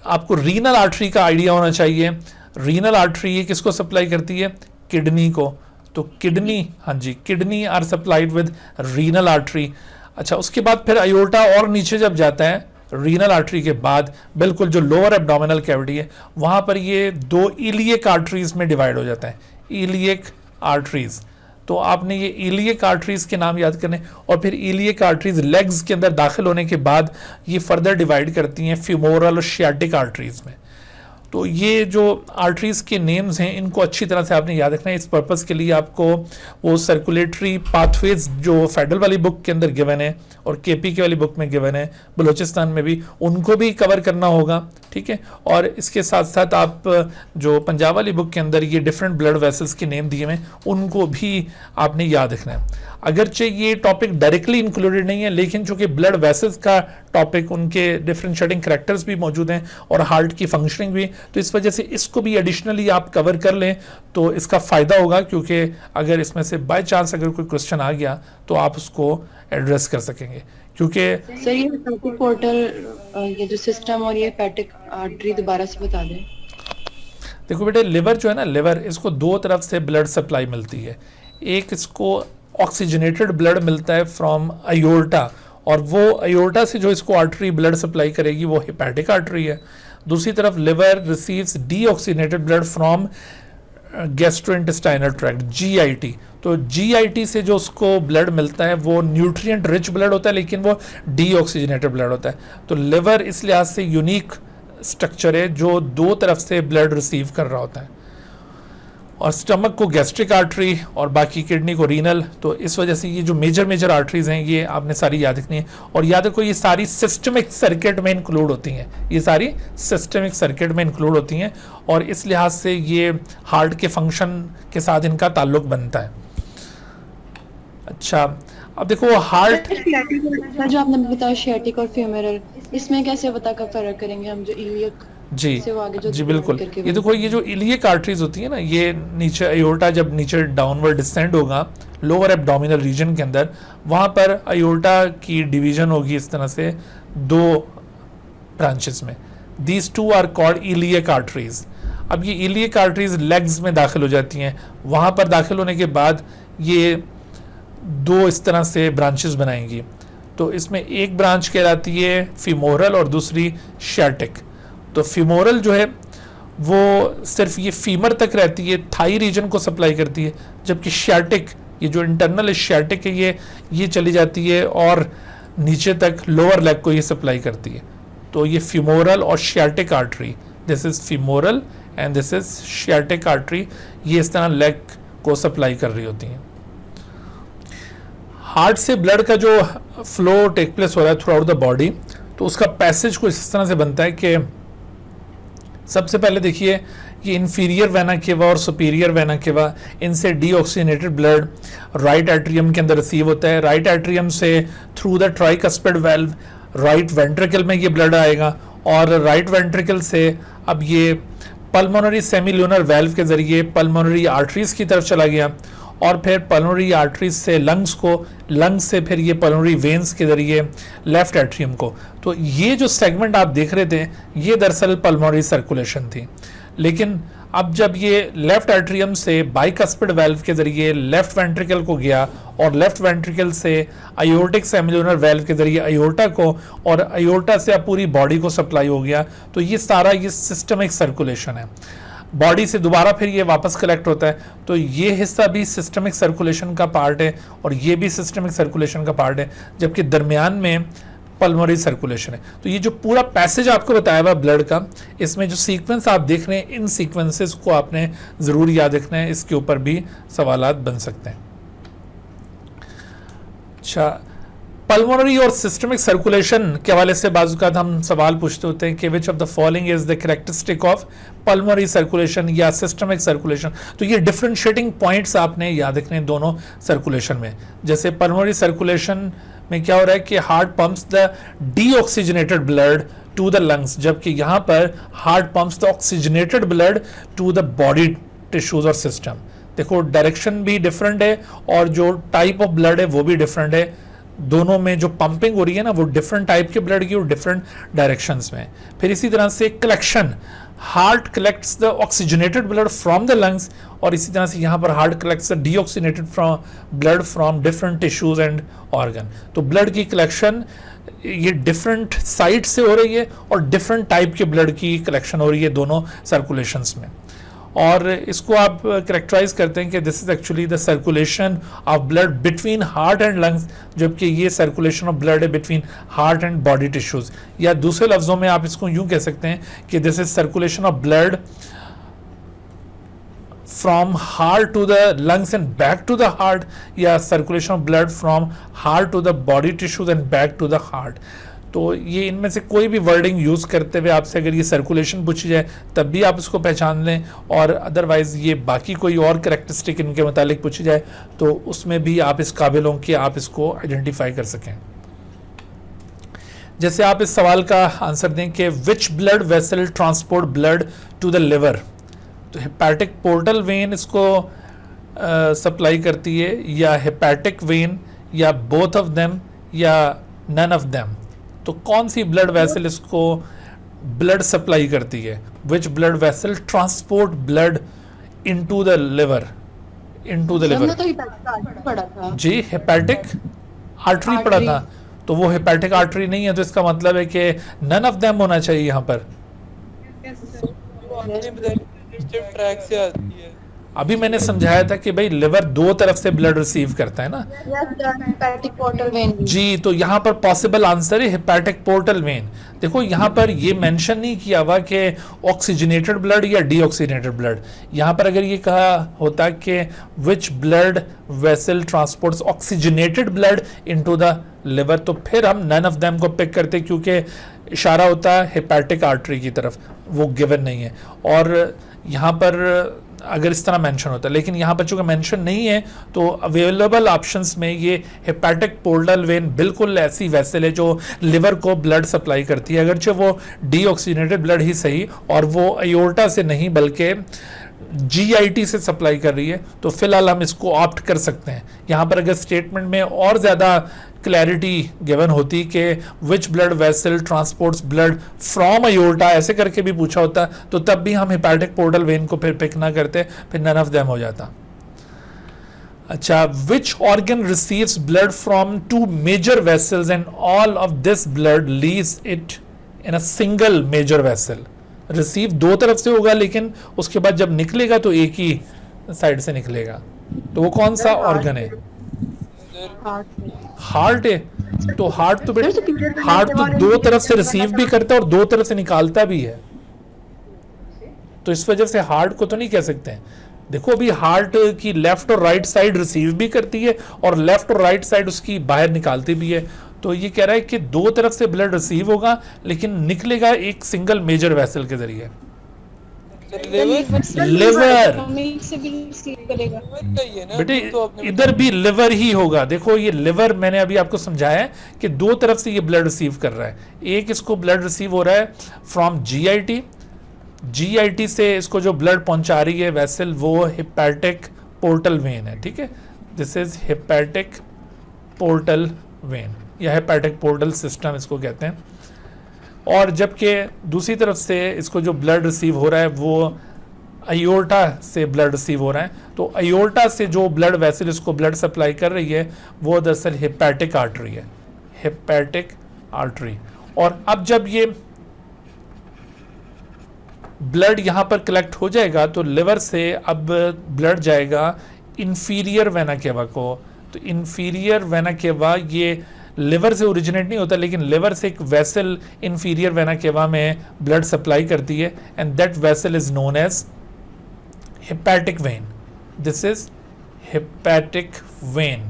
आपको रीनल आर्टरी का आइडिया होना चाहिए. रीनल आर्टरी ये किसको सप्लाई करती है? किडनी को. तो किडनी, हाँ जी, kidney are supplied with renal artery. अच्छा, उसके बाद फिर अयोर्टा और नीचे जब जाता है रीनल आर्टरी के बाद, बिल्कुल जो लोअर एब्डोमिनल कैविटी है वहां पर ये दो इलियक आर्टरीज में डिवाइड हो जाता है, इलियक आर्टरीज। तो आपने ये इलियक आर्टरीज के नाम याद करने, और फिर इलियक आर्टरीज लेग्स के अंदर दाखिल होने के बाद ये फर्दर डिवाइड करती हैं फ्यूमोरल और शियाटिक आर्टरीज में। तो ये जो आर्टरीज के नेम्स हैं इनको अच्छी तरह से आपने याद रखना है। इस पर्पस के लिए आपको वो सर्कुलेटरी पाथवेज जो फेडरल वाली बुक के अंदर गिवन है और केपी के वाली बुक में गिवन है, बलूचिस्तान में भी, उनको भी कवर करना होगा, ठीक है। और इसके साथ साथ आप जो पंजाब वाली बुक के अंदर ये डिफरेंट ब्लड वेसल्स के नेम दिए हुए हैं उनको भी आपने याद रखना है। अगरचे ये टॉपिक डायरेक्टली इंक्लूडेड नहीं है, लेकिन चूंकि ब्लड वेसल्स का टॉपिक, उनके डिफरेंशिएटिंग करैक्टर्स भी मौजूद हैं और हार्ट की फंक्शनिंग भी, तो इस वजह से इसको भी एडिशनली आप कवर कर लें तो इसका फ़ायदा होगा, क्योंकि अगर इसमें से बाय चांस अगर कोई क्वेश्चन आ गया तो आप उसको एड्रेस कर सकेंगे। क्योंकि सर ये हेपेटिक पोर्टल, ये जो सिस्टम और ये हेपेटिक आर्टरी दोबारा से बता दें। देखो बेटे, लिवर जो है ना, लिवर, इसको दो तरफ से ब्लड सप्लाई मिलती है। एक इसको ऑक्सीजनेटेड ब्लड मिलता है फ्रॉम अयोर्टा, और वो अयोर्टा से जो इसको आर्टरी ब्लड सप्लाई करेगी वो हेपेटिक आर्टरी है। दूसरी तरफ liver receives deoxygenated blood from gastrointestinal tract, GIT. तो जीआईटी से जो उसको ब्लड मिलता है वो न्यूट्रिएंट रिच ब्लड होता है, लेकिन वो डीऑक्सीजनेटेड ब्लड होता है। तो लिवर इस लिहाज से यूनिक स्ट्रक्चर है जो दो तरफ से ब्लड रिसीव कर रहा होता है, और स्टमक को गैस्ट्रिक आर्टरी और बाकी किडनी को रीनल। तो इस वजह से ये जो मेजर आर्टरीज हैं ये आपने सारी याद रखनी है। और याद रखो ये सारी सिस्टमिक सर्किट में इंक्लूड होती हैं, ये सारी सिस्टमिक सर्किट में इंक्लूड होती हैं, और इस लिहाज से ये हार्ट के फंक्शन के साथ इनका ताल्लुक बनता है। अच्छा, अब देखो हार्ट, सर जो आपने बताया शियाटिक और फ्यूमेरल, इसमें कैसे पता का फर्क करेंगे हम, जो इलियक जी से वो आगे जो जी बिल्कुल। ये देखो, ये जो इलियक आर्टरीज होती है ना, ये नीचे अयोर्टा जब नीचे डाउनवर्ड डिसेंड होगा लोअर एब्डोमिनल रीजन के अंदर, वहां पर अयोर्टा की डिवीजन होगी इस तरह से दो ब्रांचेस में। These two are called iliac arteries. अब ये इलियक आर्टरीज लेग्स में दाखिल हो जाती हैं, वहां पर दाखिल होने के बाद ये दो इस तरह से ब्रांचेस बनाएंगी। तो इसमें एक ब्रांच कहलाती है फीमोरल और दूसरी शियाटिक। तो फीमोरल जो है वो सिर्फ ये फीमर तक रहती है, थाई रीजन को सप्लाई करती है, जबकि शियाटिक, ये जो इंटरनल शियाटिक है ये चली जाती है और नीचे तक लोअर लेग को ये सप्लाई करती है। तो ये फीमोरल और sciatic artery, this is femoral and this is sciatic artery, ये इस तरह लेग को सप्लाई कर रही होती हैं। हार्ट से ब्लड का जो फ्लो टेक प्लेस हो रहा है थ्रू आउट द बॉडी, तो उसका पैसेज कुछ इस तरह से बनता है कि सबसे पहले देखिए ये इंफीरियर वेना केवा और सुपीरियर वेना केवा, इनसे डीऑक्सीजनेटेड ब्लड राइट एट्रियम के अंदर रिसीव होता है। राइट एट्रियम से through the tricuspid valve right ventricle में ये ब्लड आएगा, और राइट वेंट्रिकल से अब ये पल्मोनरी सेमील्यूनर वेल्व के जरिए पल्मोनरी आर्टरीज की तरफ चला गया, और फिर पल्मोनरी आर्टरीज से लंग्स को, लंग्स से फिर ये पल्मोनरी वेन्स के जरिए लेफ्ट एट्रियम को। तो ये जो सेगमेंट आप देख रहे थे ये दरअसल पल्मोनरी सर्कुलेशन थी। लेकिन अब जब ये लेफ्ट एट्रियम से बाइकस्पिड वेल्व के जरिए लेफ्ट वेंट्रिकल को गया, और लेफ्ट वेंट्रिकल से अयोर्टिक सेमिलुनर वेल्व के जरिए अयोर्टा को, और अयोर्टा से अब पूरी बॉडी को सप्लाई हो गया, तो ये सारा ये सिस्टमिक सर्कुलेशन है। बॉडी से दोबारा फिर ये वापस कलेक्ट होता है, तो ये हिस्सा भी सिस्टमिक सर्कुलेशन का पार्ट है और ये भी सिस्टमिक सर्कुलेशन का पार्ट है, जबकि दरमियान में पल्मोनरी सर्कुलेशन है। तो ये जो पूरा पैसेज आपको बताया हुआ ब्लड का, इसमें जो सीक्वेंस आप देख रहे हैं, इन सीक्वेंसेस को आपने ज़रूर याद रखना है, इसके ऊपर भी सवालात बन सकते हैं। अच्छा, पल्मोनरी और सिस्टमिक सर्कुलेशन के हवाले से बाज़-औक़ात हम सवाल पूछते होते हैं कि which of the following is the characteristic of pulmonary circulation या सिस्टमिक सर्कुलेशन। तो ये डिफरेंशिएटिंग पॉइंट्स आपने याद रखने हैं दोनों सर्कुलेशन में। जैसे पल्मोनरी सर्कुलेशन में क्या हो रहा है कि heart pumps the deoxygenated blood to the lungs, जबकि यहाँ पर heart pumps the oxygenated blood to the body tissues और सिस्टम। देखो डायरेक्शन भी डिफरेंट है और जो टाइप ऑफ ब्लड है वो भी डिफरेंट है। दोनों में जो पंपिंग हो रही है ना वो डिफरेंट टाइप के ब्लड की और डिफरेंट डायरेक्शंस में। फिर इसी तरह से collection, heart collects the oxygenated blood from the lungs, और इसी तरह से यहाँ पर heart collects the deoxygenated blood from different tissues and organ. तो ब्लड की कलेक्शन ये डिफरेंट साइट से हो रही है और डिफरेंट टाइप के ब्लड की कलेक्शन हो रही है दोनों सर्कुलेशंस में। और इसको आप करेक्टराइज करते हैं कि this is actually the circulation of blood between heart and lungs, जबकि ये सर्कुलेशन ऑफ ब्लड है between heart and body tissues. या दूसरे लफ्जों में आप इसको यूं कह सकते हैं कि this is circulation of blood from heart to the lungs and back to the heart, या circulation of blood from heart to the body tissues and back to the heart। तो ये इनमें से कोई भी वर्डिंग यूज करते हुए आपसे अगर ये सर्कुलेशन पूछी जाए तब भी आप इसको पहचान लें, और अदरवाइज ये बाकी कोई और करेक्टरिस्टिक इनके मुतालिक पूछी जाए तो उसमें भी आप इस काबिल हों कि आप इसको आइडेंटिफाई कर सकें। जैसे आप इस सवाल का आंसर दें कि which blood vessel transport blood to the liver, तो हेपेटिक पोर्टल वेन इसको सप्लाई करती है, या हेपेटिक वेन, या बोथ ऑफ देम, या नन ऑफ देम। तो कौन सी ब्लड वेसल इसको ब्लड सप्लाई करती है? Which blood vessel transport blood into the liver, into the liver. तो हेपेटिक पढ़ा था जी, हेपेटिक आर्टरी पढ़ा था, तो वो हेपेटिक आर्टरी नहीं है, तो इसका मतलब है कि नन ऑफ देम होना चाहिए यहाँ पर। ट्रैक से आती है। अभी मैंने समझाया था कि भाई लिवर दो तरफ से ब्लड रिसीव करता है ना। हेपेटिक पोर्टल वेन जी, तो यहाँ पर पॉसिबल आंसर है हेपेटिक पोर्टल वेन। देखो यहाँ पर ये मेंशन नहीं किया हुआ कि ऑक्सीजनेटेड ब्लड या डीऑक्सीजनेटेड ब्लड। यहाँ पर अगर ये कहा होता कि which blood vessel transports oxygenated blood into the liver, तो फिर हम नन ऑफ देम को पिक करते, क्योंकि इशारा होता है हेपेटिक आर्टरी की तरफ, वो गिवन नहीं है। और यहाँ पर अगर इस तरह मेंशन होता है, लेकिन यहाँ पर चूंकि मेंशन नहीं है तो अवेलेबल ऑप्शंस में ये हेपेटिक पोर्टल वेन बिल्कुल ऐसी वेसल है जो लिवर को ब्लड सप्लाई करती है, अगरचे वो डीऑक्सीजनेटेड ब्लड ही सही, और वो अयोर्टा से नहीं बल्कि जीआईटी से सप्लाई कर रही है। तो फिलहाल हम इसको ऑप्ट कर सकते हैं। यहाँ पर अगर स्टेटमेंट में और ज़्यादा क्लैरिटी गिवन होती कि which blood vessel transports blood from aorta ऐसे करके भी पूछा होता, तो तब भी हम हेपेटिक पोर्टल वेन को फिर पिक ना करते, फिर नन ऑफ देम हो जाता। अच्छा, which organ receives blood from two major vessels and all of this blood leaves it in a single major vessel. Receive दो तरफ से होगा, लेकिन उसके बाद जब निकलेगा तो एक ही साइड से निकलेगा। तो वो कौन सा ऑर्गन है? हार्ट है। तो हार्ट तो दो तरफ से रिसीव भी करता है और दो तरफ से निकालता भी है, तो इस वजह से हार्ट को तो नहीं कह सकते हैं। देखो अभी हार्ट की लेफ्ट और राइट साइड रिसीव भी करती है और लेफ्ट और राइट साइड उसकी बाहर निकालती भी है। तो ये कह रहा है कि दो तरफ से ब्लड रिसीव होगा लेकिन निकलेगा एक सिंगल मेजर वेसल के जरिए। लिवर बेटे, इधर भी लिवर ही होगा। देखो ये लिवर मैंने अभी आपको समझाया है कि दो तरफ से ये ब्लड रिसीव कर रहा है। एक इसको ब्लड रिसीव हो रहा है फ्रॉम जीआईटी से इसको जो ब्लड पहुंचा रही है वेसल, वो हेपेटिक पोर्टल वेन है। ठीक है, this is hepatic portal when या हेपेटिक पोर्टल सिस्टम इसको कहते हैं। और जबकि दूसरी तरफ से इसको जो ब्लड रिसीव हो रहा है वो अयोर्टा से ब्लड रिसीव हो रहा है। तो अयोर्टा से जो ब्लड वेसल इसको ब्लड सप्लाई कर रही है वो दरअसल हेपेटिक आर्टरी है, हेपेटिक आर्टरी। और अब जब ये ब्लड यहाँ पर कलेक्ट हो जाएगा तो लिवर से अब ब्लड जाएगा इंफीरियर वेना केवा को। तो इंफीरियर वेना केवा ये लिवर से ओरिजिनेट नहीं होता, लेकिन लिवर से एक वेसल इंफीरियर वेना केवा में ब्लड सप्लाई करती है, and that vessel is known as hepatic vein. This is hepatic vein.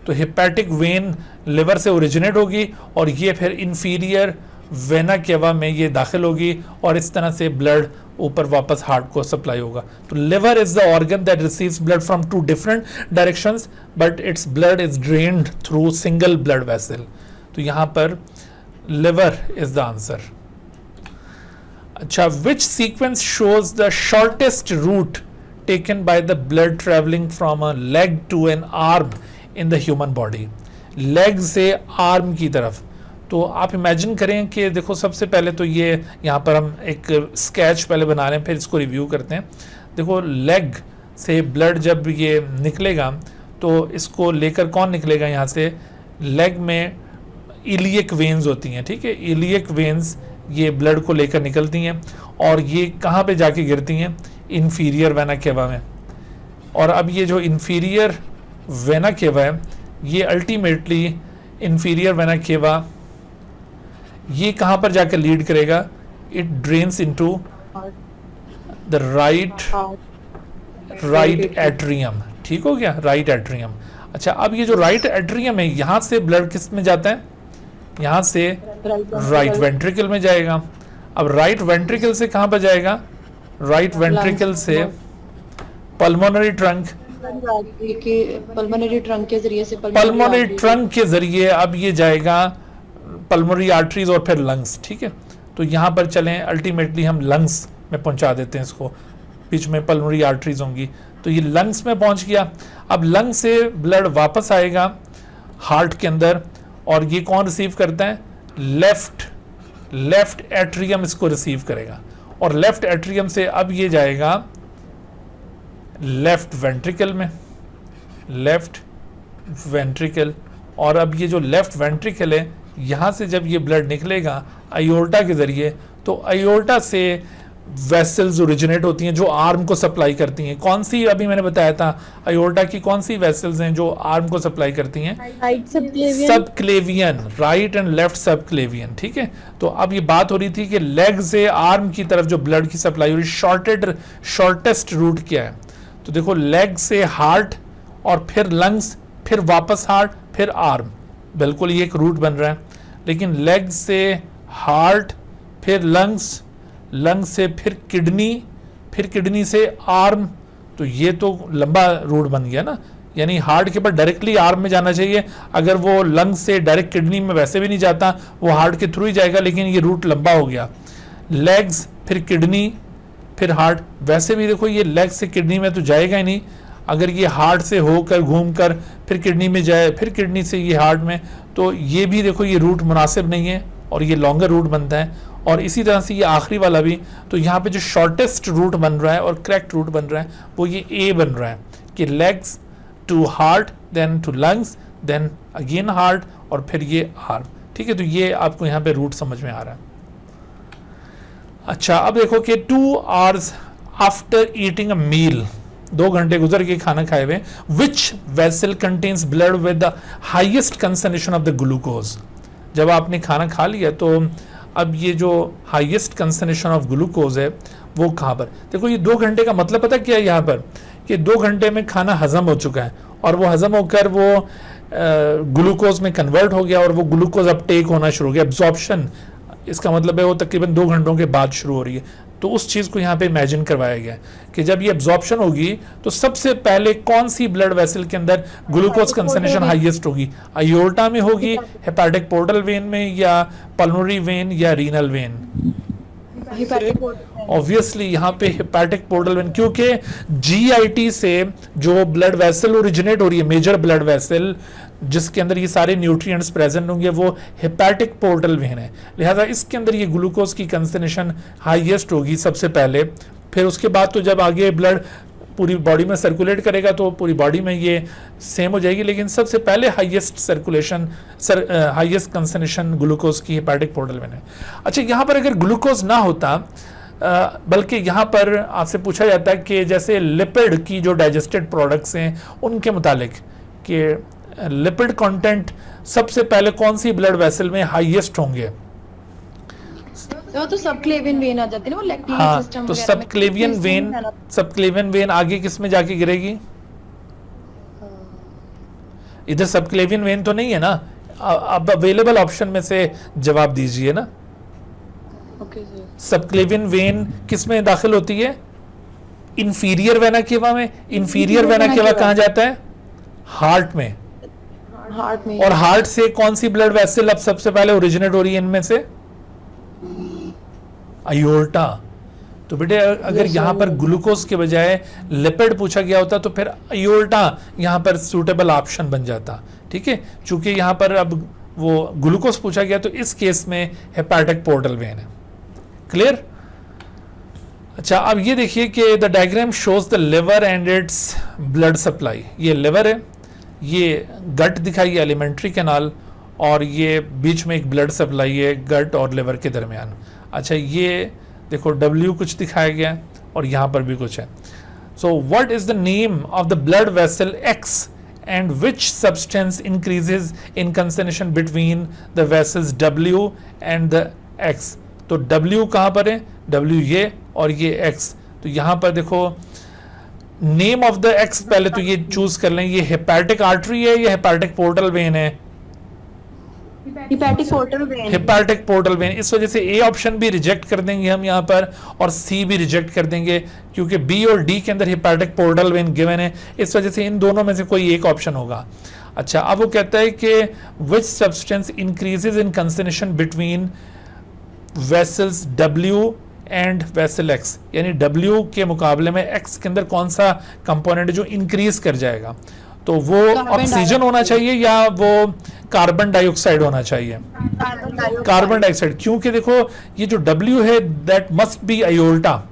तो हेपेटिक वेन लिवर से ओरिजिनेट होगी और ये फिर इंफीरियर वेना केवा में ये दाखिल होगी और इस तरह से ब्लड ऊपर वापस हार्ट को सप्लाई होगा। तो liver is the organ that receives blood from two different directions but its blood is drained through single blood vessel. तो यहां पर लिवर इज द आंसर। अच्छा, which sequence shows the shortest route taken by the blood travelling from a leg to an arm in the human body. Leg से arm की तरफ, तो आप imagine करें कि देखो सबसे पहले तो ये यहाँ पर हम एक स्केच पहले बना रहे हैं, फिर इसको रिव्यू करते हैं। देखो लेग से ब्लड जब ये निकलेगा तो इसको लेकर कौन निकलेगा यहाँ से, लेग में इलियक वेन्स होती हैं, ठीक है, इलियक वेन्स ये ब्लड को लेकर निकलती हैं और ये कहाँ पे जाके गिरती हैं, इन्फीरियर वेना केवा में। और अब ये जो इन्फीरियर वेना केवा है ये अल्टीमेटली इन्फीरियर वेना केवा ये कहाँ पर जाकर लीड करेगा, it drains into the right atrium, ठीक हो गया, राइट एट्रियम। अच्छा अब ये जो राइट एट्रियम है यहाँ से ब्लड किस में जाता है, यहाँ से राइट वेंट्रिकल में जाएगा। अब राइट वेंट्रिकल से कहाँ पर जाएगा, राइट वेंट्रिकल से पल्मोनरी ट्रंक, पल्मोनरी ट्रंक के जरिए से पल्मोनरी ट्रंक के जरिए अब ये जाएगा पल्मोनरी आर्टरीज और फिर लंग्स, ठीक है। तो यहाँ पर चलें, अल्टीमेटली हम लंग्स में पहुँचा देते हैं इसको, बीच में पल्मोनरी आर्टरीज होंगी, तो ये लंग्स में पहुँच गया। अब लंग से ब्लड वापस आएगा हार्ट के अंदर और ये कौन रिसीव करता है, लेफ्ट एट्रियम इसको रिसीव करेगा और लेफ्ट एट्रियम से अब ये जाएगा लेफ्ट वेंट्रिकल में, लेफ्ट वेंट्रिकल। और अब ये जो लेफ्ट वेंट्रिकल है यहाँ से जब ये ब्लड निकलेगा आयोर्टा के ज़रिए, तो आयोर्टा से वेसल्स ओरिजिनेट होती हैं जो आर्म को सप्लाई करती हैं। कौन सी, अभी मैंने बताया था आयोर्टा की कौन सी वेसल्स हैं जो आर्म को सप्लाई करती हैं, सब क्लेवियन, राइट एंड लेफ्ट सब क्लेवियन, ठीक है। तो अब ये बात हो रही थी कि लेग से आर्म की तरफ जो ब्लड की सप्लाई हो रही, शॉर्टेस्ट रूट क्या है, तो देखो लेग से हार्ट और फिर लंग्स, फिर वापस हार्ट, फिर आर्म, बिल्कुल ये एक रूट बन रहा है। लेकिन लेग से हार्ट, फिर लंग्स, लंग्स से फिर किडनी से आर्म, तो ये तो लंबा रूट बन गया ना, यानी हार्ट के ऊपर डायरेक्टली आर्म में जाना चाहिए, अगर वो लंग्स से डायरेक्ट किडनी में वैसे भी नहीं जाता, वो हार्ट के थ्रू ही जाएगा, लेकिन ये रूट लंबा हो गया। लेग्स फिर किडनी फिर हार्ट, वैसे भी देखो ये लेग से किडनी में तो जाएगा ही नहीं, अगर ये हार्ट से होकर घूमकर फिर किडनी में जाए, फिर किडनी से ये हार्ट में, तो ये भी देखो ये रूट मुनासिब नहीं है और ये लॉन्गर रूट बनता है। और इसी तरह से ये आखिरी वाला भी, तो यहाँ पे जो शॉर्टेस्ट रूट बन रहा है और करेक्ट रूट बन रहा है वो ये ए बन रहा है कि legs to heart, then to lungs, then again heart और फिर ये आर्म, ठीक है। तो ये आपको यहाँ पे रूट समझ में आ रहा है। अच्छा अब देखो कि 2 hours after eating a meal, 2 घंटे गुजर के खाना खाए हुए, which vessel contains blood with the highest concentration of the glucose. जब आपने खाना खा लिया तो अब ये जो हाईएस्ट कंसंट्रेशन ऑफ ग्लूकोज है वो कहाँ पर, देखो ये 2 घंटे का मतलब पता क्या है यहाँ पर, कि 2 घंटे में खाना हजम हो चुका है और वो हजम होकर वो ग्लूकोज में कन्वर्ट हो गया और वो ग्लूकोज अब टेक होना शुरू हो गया, एब्जॉर्प्शन, इसका मतलब है वो तकरीबन 2 घंटों के बाद शुरू हो रही है। तो उस चीज़ को यहाँ पे इमेजिन करवाया गया कि जब ये एब्जॉर्प्शन होगी तो सबसे पहले कौन सी ब्लड वेसल के अंदर ग्लूकोज कंसंट्रेशन हाईएस्ट होगी, आयोर्टा में होगी, हेपेटिक पोर्टल वेन में, या पल्मोनरी वेन, या रीनल वेन। ऑब्वियसली यहाँ पे हेपेटिक पोर्टल वेन, क्योंकि जीआईटी से जो ब्लड वेसल ओरिजिनेट हो रही है, मेजर ब्लड वेसल जिसके अंदर ये सारे न्यूट्रिएंट्स प्रेजेंट होंगे, वो हेपेटिक पोर्टल वेन है, लिहाजा इसके अंदर ये ग्लूकोज की कंसंट्रेशन हाईएस्ट होगी सबसे पहले। फिर उसके बाद तो जब आगे ब्लड पूरी बॉडी में सर्कुलेट करेगा तो पूरी बॉडी में ये सेम हो जाएगी, लेकिन सबसे पहले highest circulation, highest concentration glucose की हेपेटिक पोर्टल वेन है। अच्छा यहाँ पर अगर ग्लूकोज ना होता, बल्कि यहाँ पर आपसे पूछा जाता है कि जैसे लिपिड की जो डाइजेस्टेड प्रोडक्ट्स हैं उनके मुतालिक कि लिपिड कंटेंट सबसे पहले कौन सी ब्लड वेसल में हाईएस्ट होंगे, तो सब क्लेवियन वेन आ जाती है ना, वो लैक्टिक सिस्टम। हाँ, तो सब क्लेवियन वेन आगे किस में जाके गिरेगी, इधर सब क्लेवियन वेन तो नहीं है ना, अब अवेलेबल ऑप्शन में से जवाब दीजिए ना। ओके सर, सब क्लेवियन वेन किस में दाखिल होती है, इंफीरियर वेना केवा में। इंफीरियर वेना केवा कहाँ जाता है, हार्ट में, हार्ट में। और हार्ट से कौन सी ब्लड वेसल अब सबसे पहले ओरिजिनेट हो रही है इनमें से, आयोर्टा। तो बेटे अगर यहाँ पर ग्लूकोज के बजाय लिपिड पूछा गया होता तो फिर आयोर्टा यहाँ पर सूटेबल ऑप्शन बन जाता, ठीक है। चूंकि यहाँ पर अब वो ग्लूकोज पूछा गया, तो इस केस में हेपाटिक पोर्टल वेन है। क्लियर? अच्छा, अब ये देखिए कि the diagram shows the liver and its blood supply. ये लिवर है, ये गट दिखाई एलिमेंट्री कैनाल, और ये बीच में एक ब्लड सप्लाई है गट और लिवर के दरमियान। अच्छा, ये देखो W कुछ दिखाया गया है और यहाँ पर भी कुछ है। So what is the name of the blood vessel X and which substance increases in concentration between the vessels W and the X। तो W कहाँ पर है? W ये और ये X। तो यहाँ पर देखो नेम ऑफ द X पहले तो ये चूज कर लें, ये हेपेटिक आर्टरी है या हेपेटिक पोर्टल वेन है? Hepatic portal when. Hepatic portal when. इस वजह से ए ऑप्शन भी रिजेक्ट कर देंगे हम यहाँ पर, और सी भी रिजेक्ट कर देंगे, क्योंकि बी और डी के अंदर हेपेटिक पोर्टल वेन गिवन है। इस वजह से इन दोनों में से कोई एक ऑप्शन होगा। अच्छा, अब वो कहता है कि which substance increases in concentration between vessels W and vessel X, यानी W के मुकाबले में X के अंदर कौन सा कंपोनेंट जो इंक्रीज कर जाएगा। तो वो ऑक्सीजन होना चाहिए या वो कार्बन डाइऑक्साइड होना चाहिए? Carbon dioxide. क्योंकि देखो ये जो W है दैट मस्ट बी अयोल्टा।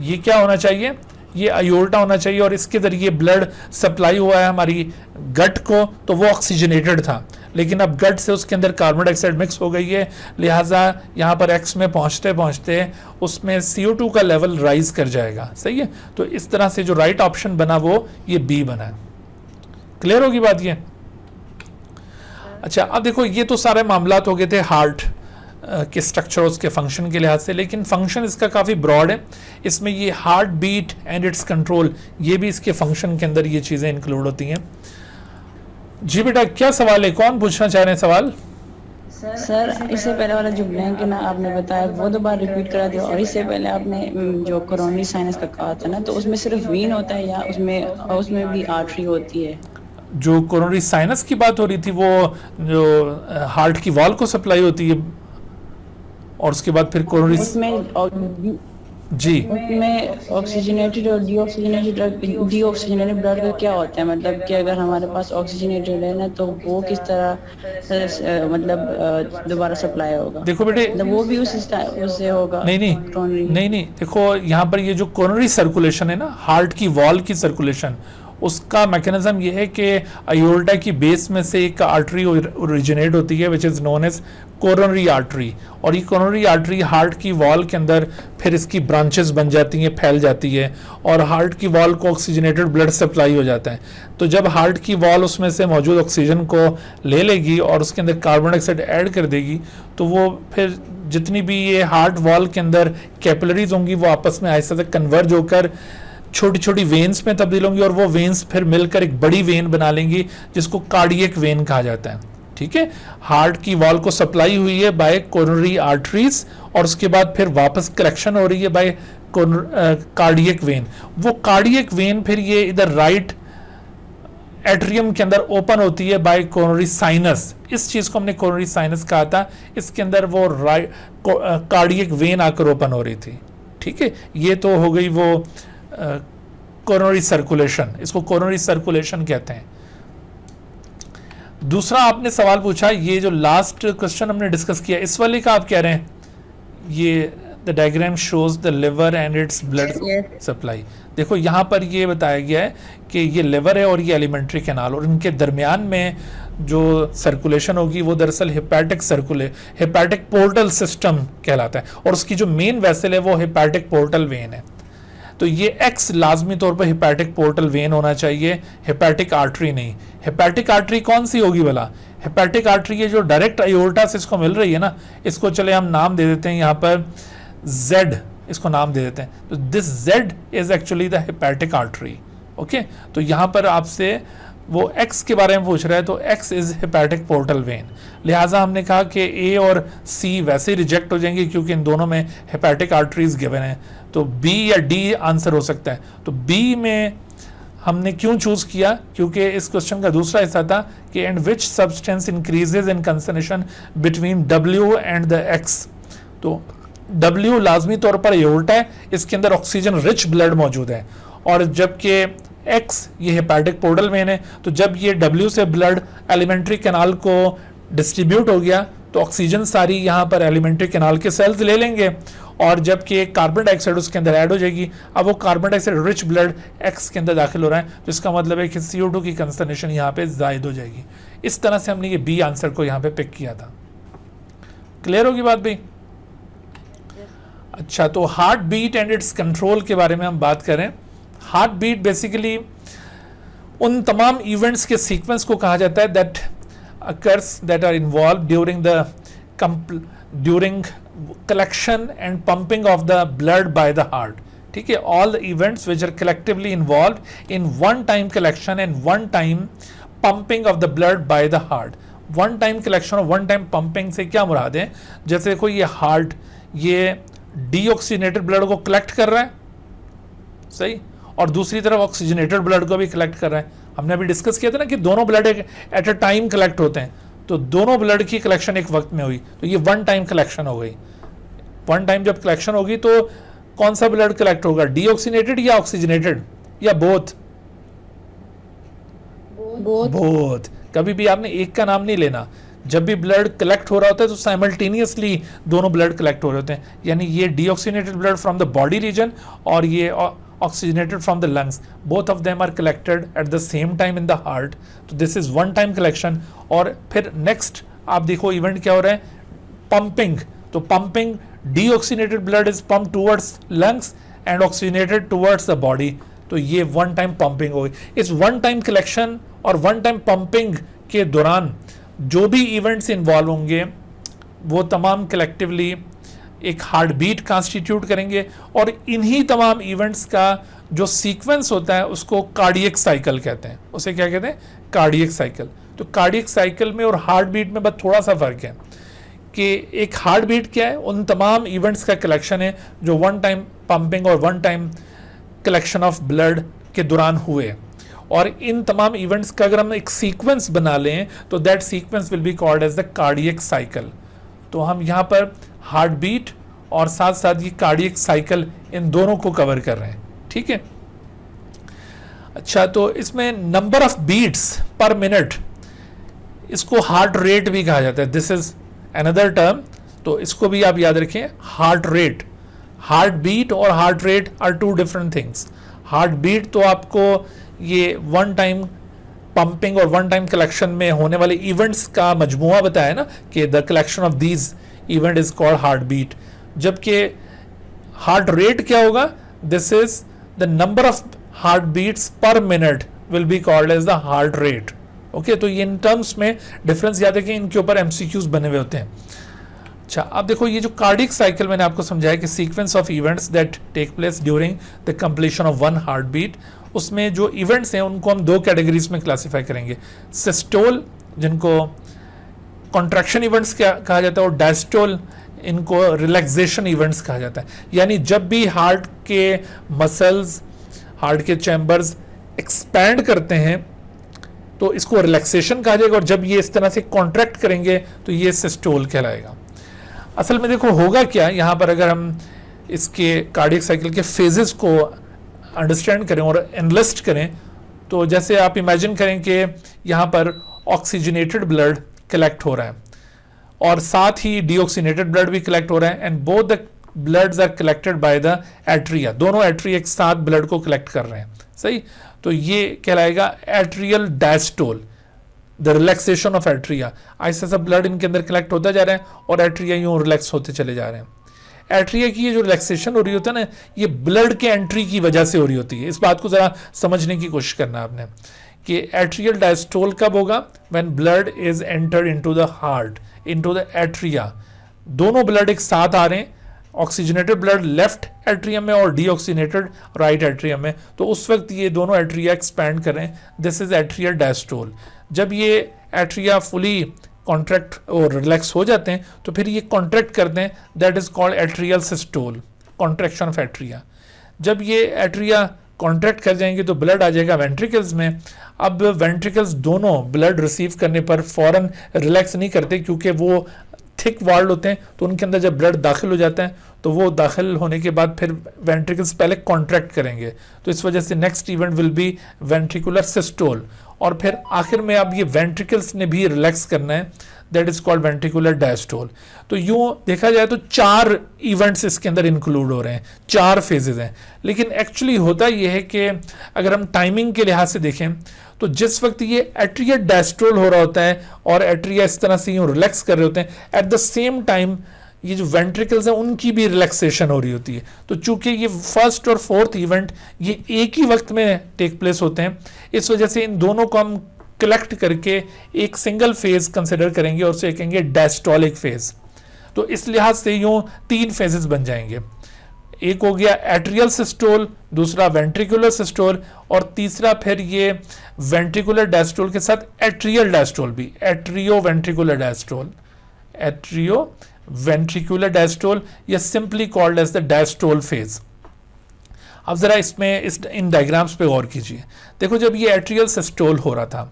ये क्या होना चाहिए? ये अयोल्टा होना चाहिए, और इसके जरिए ब्लड सप्लाई हुआ है हमारी गट को, तो वो ऑक्सीजनेटेड था। लेकिन अब गट से उसके अंदर कार्बन डाइऑक्साइड मिक्स हो गई है, लिहाजा यहाँ पर X में पहुँचते पहुँचते उसमें CO2 का लेवल राइज कर जाएगा। सही है? तो इस तरह से जो राइट ऑप्शन बना वो ये B बना है। क्लियर होगी बात ये? अच्छा, अब देखो ये तो सारे मामलात हो गए थे हार्ट के स्ट्रक्चर, उसके फंक्शन के लिहाज से, लेकिन फंक्शन इसका काफ़ी ब्रॉड है। इसमें ये heart beat and its control, ये भी इसके फंक्शन के अंदर ये चीज़ें इंक्लूड होती हैं। जी बेटा, क्या सवाल है? कौन पूछना चाह रहे हैं सवाल? सर, इससे पहले वाला जो ब्लैंक है ना आपने बताया, वो दोबारा रिपीट करा दिया। और इससे पहले आपने जो कोरोनरी साइनस का कहा था ना, तो उसमें सिर्फ वीन होता है या उसमें भी आर्टरी होती है? जो कोरोनरी साइनस की बात हो रही थी, वो जो हार्ट की वॉल को सप्लाई होती है, और उसके बाद फिर कोरोनरी जी उसमें ऑक्सीजनेटेड और डीऑक्सीजनेटेड ब्लड का क्या होता है? मतलब कि अगर हमारे पास ऑक्सीजनेटेड है ना, तो वो किस तरह मतलब दोबारा सप्लाई होगा? देखो बेटे, मतलब वो भी उससे होगा? नहीं, देखो यहाँ पर ये जो कोरोनरी सर्कुलेशन है ना, हार्ट की वॉल की सर्कुलेशन, उसका मैकेनिज्म ये है कि अयोल्टा की बेस में से एक आर्टरी ओरिजिनेट होती है which is known as coronary artery, और ये कोरोनरी आर्टरी हार्ट की वॉल के अंदर फिर इसकी ब्रांचेस बन जाती हैं, फैल जाती है, और हार्ट की वॉल को ऑक्सीजनेटेड ब्लड सप्लाई हो जाता है। तो जब हार्ट की वॉल उसमें से मौजूद ऑक्सीजन को ले लेगी और उसके अंदर कार्बन डाइऑक्साइड ऐड कर देगी, तो वो फिर जितनी भी ये हार्ट वॉल के अंदर कैपिलरीज होंगी वो आपस में आहिस्ता से कन्वर्ज होकर छोटी छोटी वेन्स में तब्दील होंगी, और वो वेन्स फिर मिलकर एक बड़ी वेन बना लेंगी जिसको कार्डियक वेन कहा जाता है। ठीक है? हार्ट की वॉल को सप्लाई हुई है बाय कोरोनरी आर्टरीज, और उसके बाद फिर वापस करेक्शन हो रही है बाय कार्डियक वेन। वो कार्डियक वेन फिर ये इधर राइट एट्रियम के अंदर ओपन होती है बाय कोरोनरी साइनस। इस चीज को हमने कोरोनरी साइनस कहा था। इसके अंदर वो राइट कार्डियक वेन आकर ओपन हो रही थी। ठीक है? ये तो हो गई वो कोरोनरी सर्कुलेशन, इसको कोरोनरी सर्कुलेशन कहते हैं। दूसरा आपने सवाल पूछा, ये जो लास्ट क्वेश्चन हमने डिस्कस किया, इस वाले का आप कह रहे हैं ये the diagram shows the liver and its blood supply. देखो यहाँ पर ये बताया गया है कि ये लिवर है और ये एलिमेंट्री कैनाल, और इनके दरमियान में जो सर्कुलेशन होगी वो दरअसल हेपेटिक पोर्टल सिस्टम कहलाता है, और उसकी जो मेन वेसल है वो हेपेटिक पोर्टल वेन है। तो ये X लाजमी तौर पर हेपेटिक पोर्टल वेन होना चाहिए, हेपेटिक आर्टरी नहीं। हेपेटिक आर्टरी कौन सी होगी भला? हेपेटिक आर्टरी ये जो डायरेक्ट अयोर्टा से इसको मिल रही है ना, इसको चले हम नाम दे देते हैं यहाँ पर Z, इसको नाम दे देते हैं। तो this Z is actually the hepatic artery. Okay, तो यहाँ पर आपसे वो X के बारे में पूछ रहा है, तो X is hepatic portal when. लिहाजा हमने कहा कि A और C वैसे ही रिजेक्ट हो जाएंगे क्योंकि इन दोनों में हेपेटिक आर्टरीज गिवन है, तो B या D आंसर हो सकता है। तो B में हमने क्यों चूज किया? क्योंकि इस क्वेश्चन का दूसरा हिस्सा था कि and which substance increases in concentration between W and the X। तो W लाजमी तौर पर एयोर्टा है, इसके अंदर ऑक्सीजन रिच ब्लड मौजूद है, और जबकि X ये हेपेटिक पोर्टल वेन है, तो जब ये W से ब्लड एलिमेंट्री कैनाल को डिस्ट्रीब्यूट हो गया तो ऑक्सीजन सारी यहाँ पर एलिमेंट्री कैनाल के सेल्स ले लेंगे, और जबकि कार्बन डाइऑक्साइड उसके अंदर ऐड हो जाएगी। अब वो carbon dioxide rich blood x के अंदर दाखिल हो रहा है, तो इसका मतलब है कि CO2 की कंसंट्रेशन यहाँ पे जायद हो जाएगी। इस तरह से हमने ये बी आंसर को यहाँ पे पिक किया था। क्लियर होगी बात भाई? अच्छा, तो heart beat and its control के बारे में हम बात करें। हार्ट बीट बेसिकली उन तमाम इवेंट्स के सीक्वेंस को कहा जाता है that occurs that are involved during collection and pumping of the blood by the heart. ठीक है, all the events which are collectively involved in one time collection and one time pumping of the blood by the heart. One time collection और one time pumping से क्या मुराद है? जैसे देखो ये heart ये डीऑक्सीनेटेड ब्लड को कलेक्ट कर रहा है, सही, और दूसरी तरफ ऑक्सीजनेटेड ब्लड को भी कलेक्ट कर रहा है। हमने अभी डिस्कस किया था ना कि दोनों blood at a time collect होते हैं, तो दोनों ब्लड की कलेक्शन एक वक्त में हुई, तो ये वन टाइम कलेक्शन हो गई। वन टाइम जब कलेक्शन होगी तो कौन सा ब्लड कलेक्ट होगा, डीऑक्सीनेटेड या ऑक्सीजनेटेड या बोथ? बोथ। कभी भी आपने एक का नाम नहीं लेना, जब भी ब्लड कलेक्ट हो रहा होता है तो साइमल्टेनियसली दोनों ब्लड कलेक्ट हो रहे होते हैं, यानी ये deoxygenated blood from the body region और ये oxygenated from the lungs, both of them are collected at the same time in the heart, तो this is one time collection. और फिर नेक्स्ट आप देखो इवेंट क्या हो रहा है, पंपिंग। तो pumping, deoxygenated blood is pump towards lungs and oxygenated towards the body, तो ये वन टाइम पंपिंग हो गई। इस वन टाइम कलेक्शन और वन टाइम पंपिंग के दौरान जो भी इवेंट्स इन्वॉल्व होंगे वो तमाम कलेक्टिवली एक हार्ट बीट कॉन्स्टिट्यूट करेंगे, और इन्हीं तमाम इवेंट्स का जो सीक्वेंस होता है उसको कार्डियक साइकिल कहते हैं। उसे क्या कहते हैं? Cardiac cycle. तो कार्डियक साइकिल में और हार्ट बीट में बस थोड़ा सा फर्क है कि एक हार्ट बीट क्या है, उन तमाम इवेंट्स का कलेक्शन है जो वन टाइम पंपिंग और one time collection of blood के दौरान हुए, और इन तमाम इवेंट्स का अगर हम एक सीक्वेंस बना लें तो that sequence will be called as the cardiac cycle. तो हम यहाँ पर हार्ट बीट और साथ साथ ये कार्डियक साइकिल इन दोनों को कवर कर रहे हैं, ठीक है। अच्छा, तो इसमें number of beats per minute, इसको हार्ट रेट भी कहा जाता है, दिस इज अनदर टर्म, तो इसको भी आप याद रखें, हार्ट रेट। हार्ट बीट और heart rate are two different things. Heart beat तो आपको ये वन टाइम पंपिंग और वन टाइम कलेक्शन में होने वाले इवेंट्स का मजमुआ बताया ना कि the collection of these event is called heart beat, जबकि हार्ट रेट क्या होगा, this is the number of heart beats per minute will be called as the heart rate. Okay, तो ये इन टर्म्स में डिफरेंस याद है कि इनके ऊपर MCQs बने हुए होते हैं। अच्छा, अब देखो ये जो कार्डियक साइकिल मैंने आपको समझाया कि sequence of events that take place during the completion of one heart beat, उसमें जो इवेंट्स हैं उनको हम दो कैटेगरीज में क्लासिफाई करेंगे, सिस्टोल जिनको कॉन्ट्रैक्शन इवेंट्स कहा जाता है, और डायस्टोल इनको रिलैक्सेशन इवेंट्स कहा जाता है। यानी जब भी हार्ट के मसल्स, हार्ट के चैम्बर्स एक्सपैंड करते हैं तो इसको रिलैक्सेशन कहा जाएगा, और जब ये इस तरह से कॉन्ट्रैक्ट करेंगे तो ये सिस्टोल कहलाएगा। असल में देखो होगा क्या यहाँ पर, अगर हम इसके कार्डियक साइकिल के फेजेस को अंडरस्टैंड करें और एनालिस्ट करें, तो जैसे आप इमेजिन करें कि यहाँ पर ऑक्सीजनेटेड ब्लड कलेक्ट हो रहा है और साथ ही डीऑक्सीनेटेड ब्लड भी कलेक्ट हो रहा है, and both the bloods are collected by the atria, दोनों एट्रिया एक साथ ब्लड को कलेक्ट कर रहे हैं, सही। तो ये कहलाएगा atrial diastole, the relaxation of atria. ऐसा सब ब्लड इनके अंदर कलेक्ट होता जा रहा है और एट्रिया यूं रिलैक्स होते चले जा रहे हैं। एट्रिया की ये जो रिलैक्सेशन हो रही होती है ना, ये ब्लड के एंट्री की वजह से हो रही होती है। इस बात को जरा समझने की कोशिश करना आपने कि एट्रियल डायस्टोल कब होगा, when blood is entered into the heart, into the atria. दोनों ब्लड एक साथ आ रहे हैं, ऑक्सीजनेटेड ब्लड लेफ्ट एट्रियम में और डीऑक्सीनेटेड राइट एट्रियम में, तो उस वक्त ये दोनों एट्रिया एक्सपैंड कर रहे हैं, दिस इज एट्रियल डायस्टोल। जब ये एट्रिया फुली कॉन्ट्रैक्ट और रिलैक्स हो जाते हैं तो फिर ये कॉन्ट्रैक्ट करते हैं, that is called atrial systole, contraction of atria. जब ये एट्रिया कॉन्ट्रैक्ट कर जाएंगे तो ब्लड आ जाएगा वेंट्रिकल्स में। अब वेंट्रिकल्स दोनों ब्लड रिसीव करने पर फौरन रिलैक्स नहीं करते, क्योंकि वो थिक वॉल्ड होते हैं, तो उनके अंदर जब ब्लड दाखिल हो जाता है तो वो दाखिल होने के बाद फिर वेंट्रिकल्स पहले कॉन्ट्रैक्ट करेंगे, तो इस वजह से next event will be ventricular systole. और फिर आखिर में अब ये वेंट्रिकल्स ने भी रिलैक्स करना है, that is called ventricular diastole. तो यूं देखा जाए तो 4 इवेंट्स इसके अंदर इंक्लूड हो रहे हैं, 4 फेजेस हैं। लेकिन एक्चुअली होता यह है कि अगर हम टाइमिंग के लिहाज से देखें तो जिस वक्त ये एट्रिया डायस्टोल हो रहा होता है और एट्रिया इस तरह से यूं रिलैक्स कर रहे होते हैं, एट द सेम टाइम ये जो वेंट्रिकल्स हैं उनकी भी रिलैक्सेशन हो रही होती है। तो चूंकि ये फर्स्ट और फोर्थ इवेंट ये एक ही वक्त में टेक प्लेस होते हैं, इस वजह से इन दोनों को हम कलेक्ट करके एक सिंगल फेज कंसिडर करेंगे और उसे कहेंगे डायस्टोलिक फेज। तो इस लिहाज से यूं 3 फेजेस बन जाएंगे, एक हो गया एट्रियल सिस्टोल, दूसरा वेंट्रिकुलर सिस्टोल और तीसरा फिर ये वेंट्रिकुलर डायस्टोल के साथ एट्रियल डायस्टोल भी, atrioventricular diastole, atrioventricular diastole या simply called as the diastole phase. अब जरा इसमें इन डायग्राम्स पे गौर कीजिए। देखो जब ये एट्रियल सिस्टोल हो रहा था,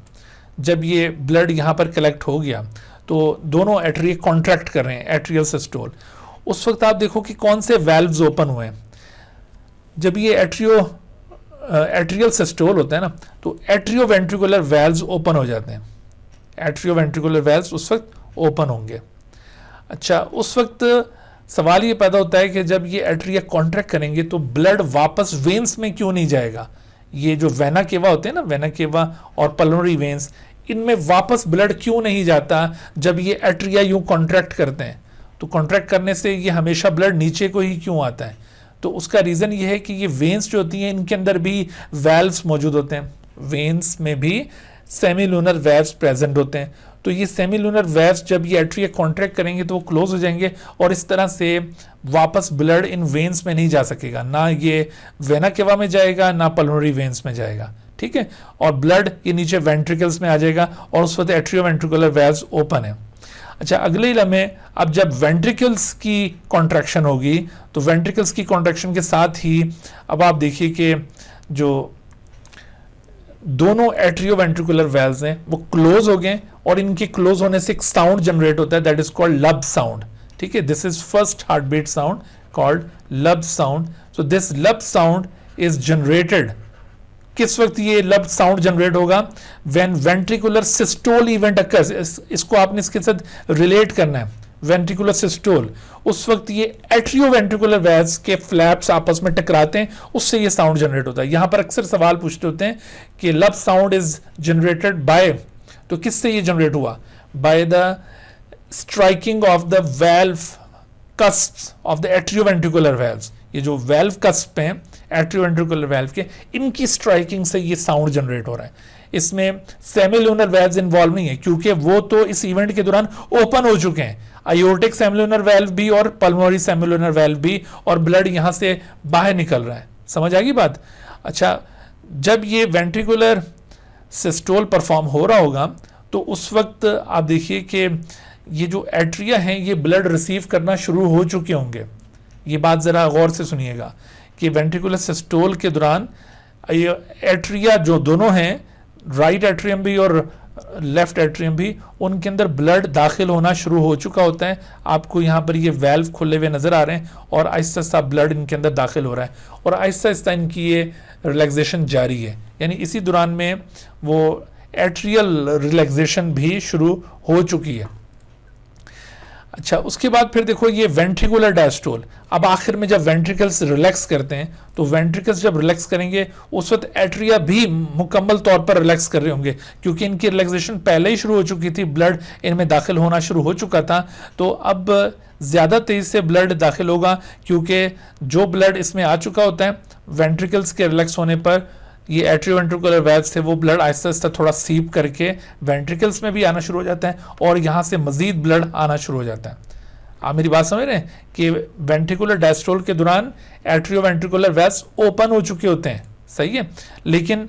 जब ये ब्लड यहाँ पर कलेक्ट हो गया तो दोनों एट्रिया कॉन्ट्रैक्ट कर रहे हैं, एट्रियल सिस्टोल। उस वक्त आप देखो कि कौन से वेल्व्स ओपन हुए हैं। जब ये एट्रियल सिस्टोल होता है ना तो एट्रियो वेंट्रिकुलर वेल्व्स ओपन हो जाते हैं, एट्रियो वेंट्रिकुलर वेल्व्स उस वक्त ओपन होंगे। अच्छा, उस वक्त सवाल ये पैदा होता है कि जब ये एट्रिया कॉन्ट्रैक्ट करेंगे तो ब्लड वापस वेन्स में क्यों नहीं जाएगा। ये जो वेना केवा होते हैं ना, वेना केवा और पल्मोनरी वेन्स, इनमें वापस ब्लड क्यों नहीं जाता जब ये एट्रिया यूं कॉन्ट्रैक्ट करते हैं। तो कॉन्ट्रैक्ट करने से ये हमेशा ब्लड नीचे को ही क्यों आता है। तो उसका रीज़न ये है कि ये वेन्स जो होती हैं इनके अंदर भी वेल्व्स मौजूद होते हैं, वेन्स में भी सेमीलूनर वेल्व्स प्रेजेंट होते हैं। तो ये सेमीलूनर वेव्स जब ये एट्रिया कॉन्ट्रैक्ट करेंगे तो वो क्लोज हो जाएंगे और इस तरह से वापस ब्लड इन वेन्स में नहीं जा सकेगा, ना ये वेना केवा में जाएगा ना पल्मोनरी वेन्स में जाएगा, ठीक है। और ब्लड ये नीचे वेंट्रिकल्स में आ जाएगा और उस वक्त एट्रियो वेंट्रिकुलर वेव्स ओपन है। अच्छा, अगले लम्हे अब जब वेंट्रिकल्स की कॉन्ट्रैक्शन होगी तो वेंट्रिकल्स की कॉन्ट्रैक्शन के साथ ही अब आप देखिए कि जो दोनों एट्रियो वेंट्रिकुलर वेल्व्स हैं वो क्लोज हो गए और इनके क्लोज होने से एक साउंड जनरेट होता है, that is called lub sound, ठीक है। This is first heart beat sound called lub sound. So this lub sound is generated, किस वक्त ये लब साउंड जनरेट होगा, when ventricular systole event occurs. इसको आपने इसके साथ रिलेट करना है, वेंट्रिकुलर सिस्टोल। उस वक्त ये एट्रियो वेंट्रिकुलर वेल्व्स के फ्लैप्स आपस में टकराते हैं, उससे ये साउंड जनरेट होता है। यहां पर अक्सर सवाल पूछते होते हैं कि लब साउंड इज जनरेटेड बाय, तो किससे ये जनरेट हुआ, by the striking of the valve cusps of the atrioventricular valves. ये जो वेल्व कस्प हैं एट्रियो वेंट्रिकुलर वेल्व के, इनकी स्ट्राइकिंग से ये साउंड जनरेट हो रहा है। इसमें सेमीलूनर वेल्व्स इन्वॉल्व नहीं है क्योंकि वो तो इस इवेंट के दौरान ओपन हो चुके हैं, आयोटिक सेमिलुनर वेल्व भी और पल्मोनरी सेमिलुनर वेल्व भी, और ब्लड यहां से बाहर निकल रहा है। समझ आ गई बात। अच्छा, जब ये वेंट्रिकुलर सिस्टोल परफॉर्म हो रहा होगा तो उस वक्त आप देखिए कि ये जो एट्रिया हैं ये ब्लड रिसीव करना शुरू हो चुके होंगे। ये बात ज़रा गौर से सुनिएगा कि वेंट्रिकुलर सिस्टोल के दौरान ये एट्रिया जो दोनों हैं, राइट एट्रियम भी और लेफ्ट एट्रियम भी, उनके अंदर ब्लड दाखिल होना शुरू हो चुका होता है। आपको यहाँ पर ये वेल्व खुले हुए नज़र आ रहे हैं और आहिस्ता आहिस्ता ब्लड इनके अंदर दाखिल हो रहा है और आहिस्ता आहिस्ता इनकी ये रिलैक्सेशन जारी है, यानी इसी दौरान में वो एट्रियल रिलैक्सेशन भी शुरू हो चुकी है। अच्छा, उसके बाद फिर देखो ये वेंट्रिकुलर डायस्टोल। अब आखिर में जब वेंट्रिकल्स रिलैक्स करते हैं तो वेंट्रिकल्स जब रिलैक्स करेंगे उस वक्त एट्रिया भी मुकम्मल तौर पर रिलैक्स कर रहे होंगे क्योंकि इनकी रिलैक्सेशन पहले ही शुरू हो चुकी थी, ब्लड इनमें दाखिल होना शुरू हो चुका था। तो अब ज़्यादा तेज़ी से ब्लड दाखिल होगा क्योंकि जो ब्लड इसमें आ चुका होता है वेंट्रिकल्स के रिलैक्स होने पर, ये एट्रियो वेंट्रिकुलर वेल्व्स थे, वो ब्लड आहिस्ता आहिस्ता थोड़ा सीप करके वेंट्रिकल्स में भी आना शुरू हो जाता है और यहाँ से मजीद ब्लड आना शुरू हो जाता है। आप मेरी बात समझ रहे हैं कि वेंट्रिकुलर डायस्टोल के दौरान एट्रियो वेंट्रिकुलर वेल्व्स ओपन हो चुके होते हैं, सही है, लेकिन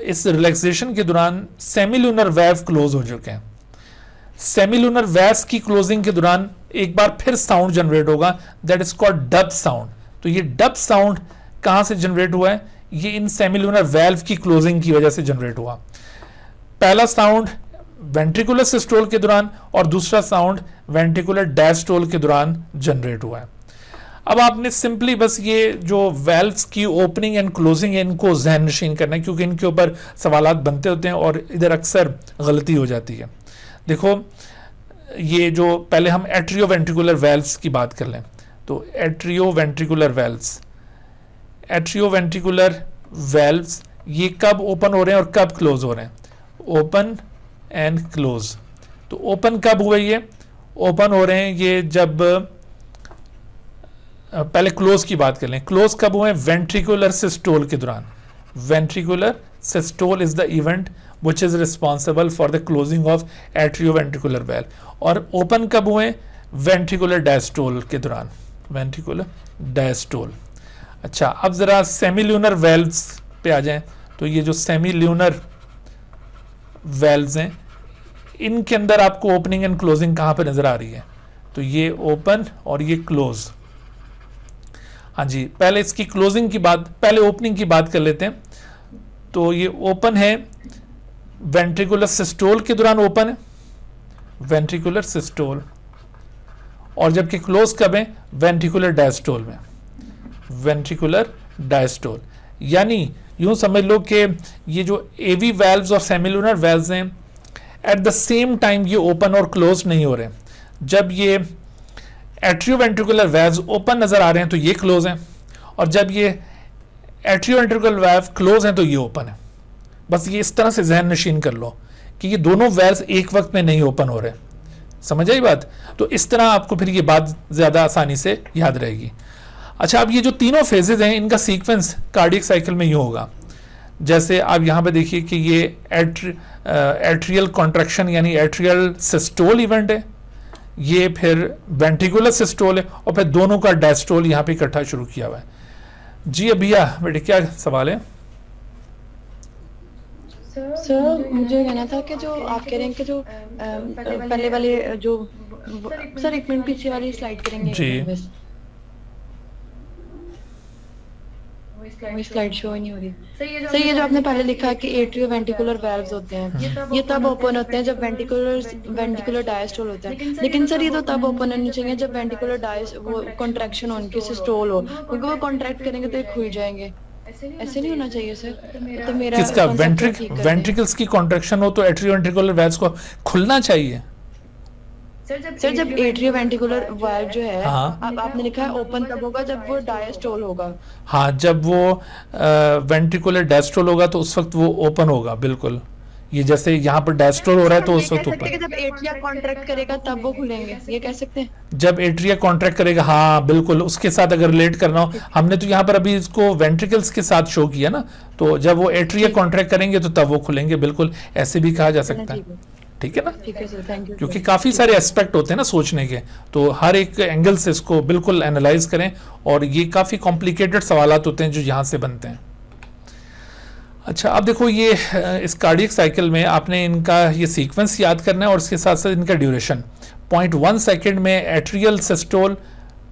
इस रिलैक्सेशन के दौरान सेमीलूनर वेल्व क्लोज हो चुके हैं। सेमीलूनर वेल्व्स की क्लोजिंग के दौरान एक बार फिर साउंड जनरेट होगा, that is called dub sound. तो ये डब साउंड कहाँ से जनरेट हुआ है, ये इन सेमिलुनर वेल्व की क्लोजिंग की वजह से जनरेट हुआ। पहला साउंड वेंट्रिकुलर सिस्टोल के दौरान और दूसरा साउंड वेंट्रिकुलर डायस्टोल के दौरान जनरेट हुआ है। अब आपने सिंपली बस ये जो वेल्व्स की ओपनिंग एंड क्लोजिंग है इनको जहन नशीन करना है, क्योंकि इनके ऊपर सवालात बनते होते हैं और इधर अक्सर गलती हो जाती है। देखो ये जो पहले हम एट्रियोवेंट्रिकुलर वेल्व्स की बात कर लें, तो एट्रियोवेंट्रिकुलर वेल्व्स ये कब ओपन हो रहे हैं और कब क्लोज हो रहे हैं? Open and close. तो ओपन कब हुए? ये ओपन हो रहे हैं ये जब पहले क्लोज की बात कर लें। क्लोज कब हुए? वेंट्रिकुलर सिस्टोल के दौरान। Ventricular systole is the event which is responsible for the closing of atrioventricular valve। और ओपन कब हुए? वेंट्रिकुलर डायस्टोल के दौरान। Ventricular diastole. अच्छा, अब जरा सेमील्यूनर वेल्व्स पे आ जाएं। तो ये जो सेमील्यूनर वेल्व्स हैं इनके अंदर आपको ओपनिंग एंड क्लोजिंग कहां पे नजर आ रही है? तो ये ओपन और ये क्लोज। हाँ जी, पहले इसकी क्लोजिंग की बात, पहले ओपनिंग की बात कर लेते हैं। तो ये ओपन है वेंट्रिकुलर सिस्टोल के दौरान ओपन है, वेंट्रिकुलर सिस्टोल, और जबकि क्लोज कब है? वेंट्रिकुलर डायस्टोल में। वेंट्रिकुलर डायस्टोल यानी यूं समझ लो कि ये जो एवी वेल्व्स और सेमिलुनर वेल्व्स हैं एट द सेम टाइम ये ओपन और क्लोज नहीं हो रहे। जब ये एट्रियोवेंट्रिकुलर वेल्व्स ओपन नजर आ रहे हैं तो ये क्लोज हैं, और जब ये एट्रियोवेंट्रिकुलर वेल्व क्लोज हैं तो ये ओपन है। बस ये इस तरह से जहन नशीन कर लो कि ये दोनों वेल्व्स एक वक्त में नहीं ओपन हो रहे। समझ आई बात? तो इस तरह आपको फिर ये बात ज्यादा आसानी से याद रहेगी। अच्छा, अब ये जो तीनों फेजेज हैं इनका सीक्वेंस कार्डियक साइकिल में यूं होगा, जैसे आप यहां पे देखिए कि ये एट्रियल कॉन्ट्रैक्शन यानी एट्रियल सिस्टोल इवेंट है, ये फिर वेंट्रिकुलर सिस्टोल है, और फिर दोनों का डायस्टोल यहां पे इकट्ठा शुरू किया हुआ है। जी अभिया बेटे क्या सवाल है? सर मुझे कहना था कि जो आप कह रहे हैं कि जो पहले वाले जो सर एक मिनट पीछे वाली स्लाइड करेंगे जी। बस, स्लाइड शो ही नहीं हो रही। सर ये जो आपने पहले लिखा कि एट्रियोवेंट्रिकुलर वेल्व्स होते हैं ये तब ओपन होते हैं जब वेंट्रिकुलर डायस्टोल होता है, लेकिन सर ये तो तब ओपन होने चाहिए जब वेंट्रिकुलर डायस वो कॉन्ट्रैक्शन हो, उनकी सिस्टोल हो, क्योंकि वो कॉन्ट्रैक्ट करेंगे तो ये खुल जाएंगे। ऐसे नहीं होना चाहिए सर। तो मेरा किसका? concept ठीक कर दें। वेंट्रिकल्स की कॉन्ट्रैक्शन हो तो एट्रियोवेंट्रिकुलर वेल्व्स को खुलना चाहिए। सर जब एट्रियोवेंट्रिकुलर वाल्व जो है हाँ। आपने लिखा है ओपन तब होगा जब वो डायस्टोल होगा। हाँ, जब वो वेंट्रिकुलर डायस्टोल होगा तो उस वक्त वो ओपन होगा। बिल्कुल, ये जैसे यहाँ पर डायस्टोल हो रहा है तो उस वक्त ओपन। जब एट्रिया कॉन्ट्रैक्ट करेगा तब वो खुलेंगे, ये कह सकते हैं? जब एट्रिया कॉन्ट्रैक्ट करेगा, हाँ बिल्कुल, उसके साथ अगर रिलेट करना हो, हमने तो यहाँ पर अभी इसको वेंट्रिकल्स के साथ शो किया ना, तो जब वो एट्रिया कॉन्ट्रैक्ट करेंगे तो तब वो खुलेंगे। बिल्कुल ऐसे भी कहा जा सकता है, ठीक है ना? ठीक है सर, थैंक यू। क्योंकि काफी सारे एस्पेक्ट होते हैं ना सोचने के, तो हर एक एंगल से इसको बिल्कुल एनालाइज करें, और ये काफी कॉम्प्लिकेटेड सवालात होते हैं जो यहाँ से बनते हैं। अच्छा, अब देखो ये इस कार्डियक साइकिल में आपने इनका ये सीक्वेंस याद करना है और इसके साथ साथ इनका ड्यूरेशन। 0.1 सेकेंड में एट्रियल सिस्टोल,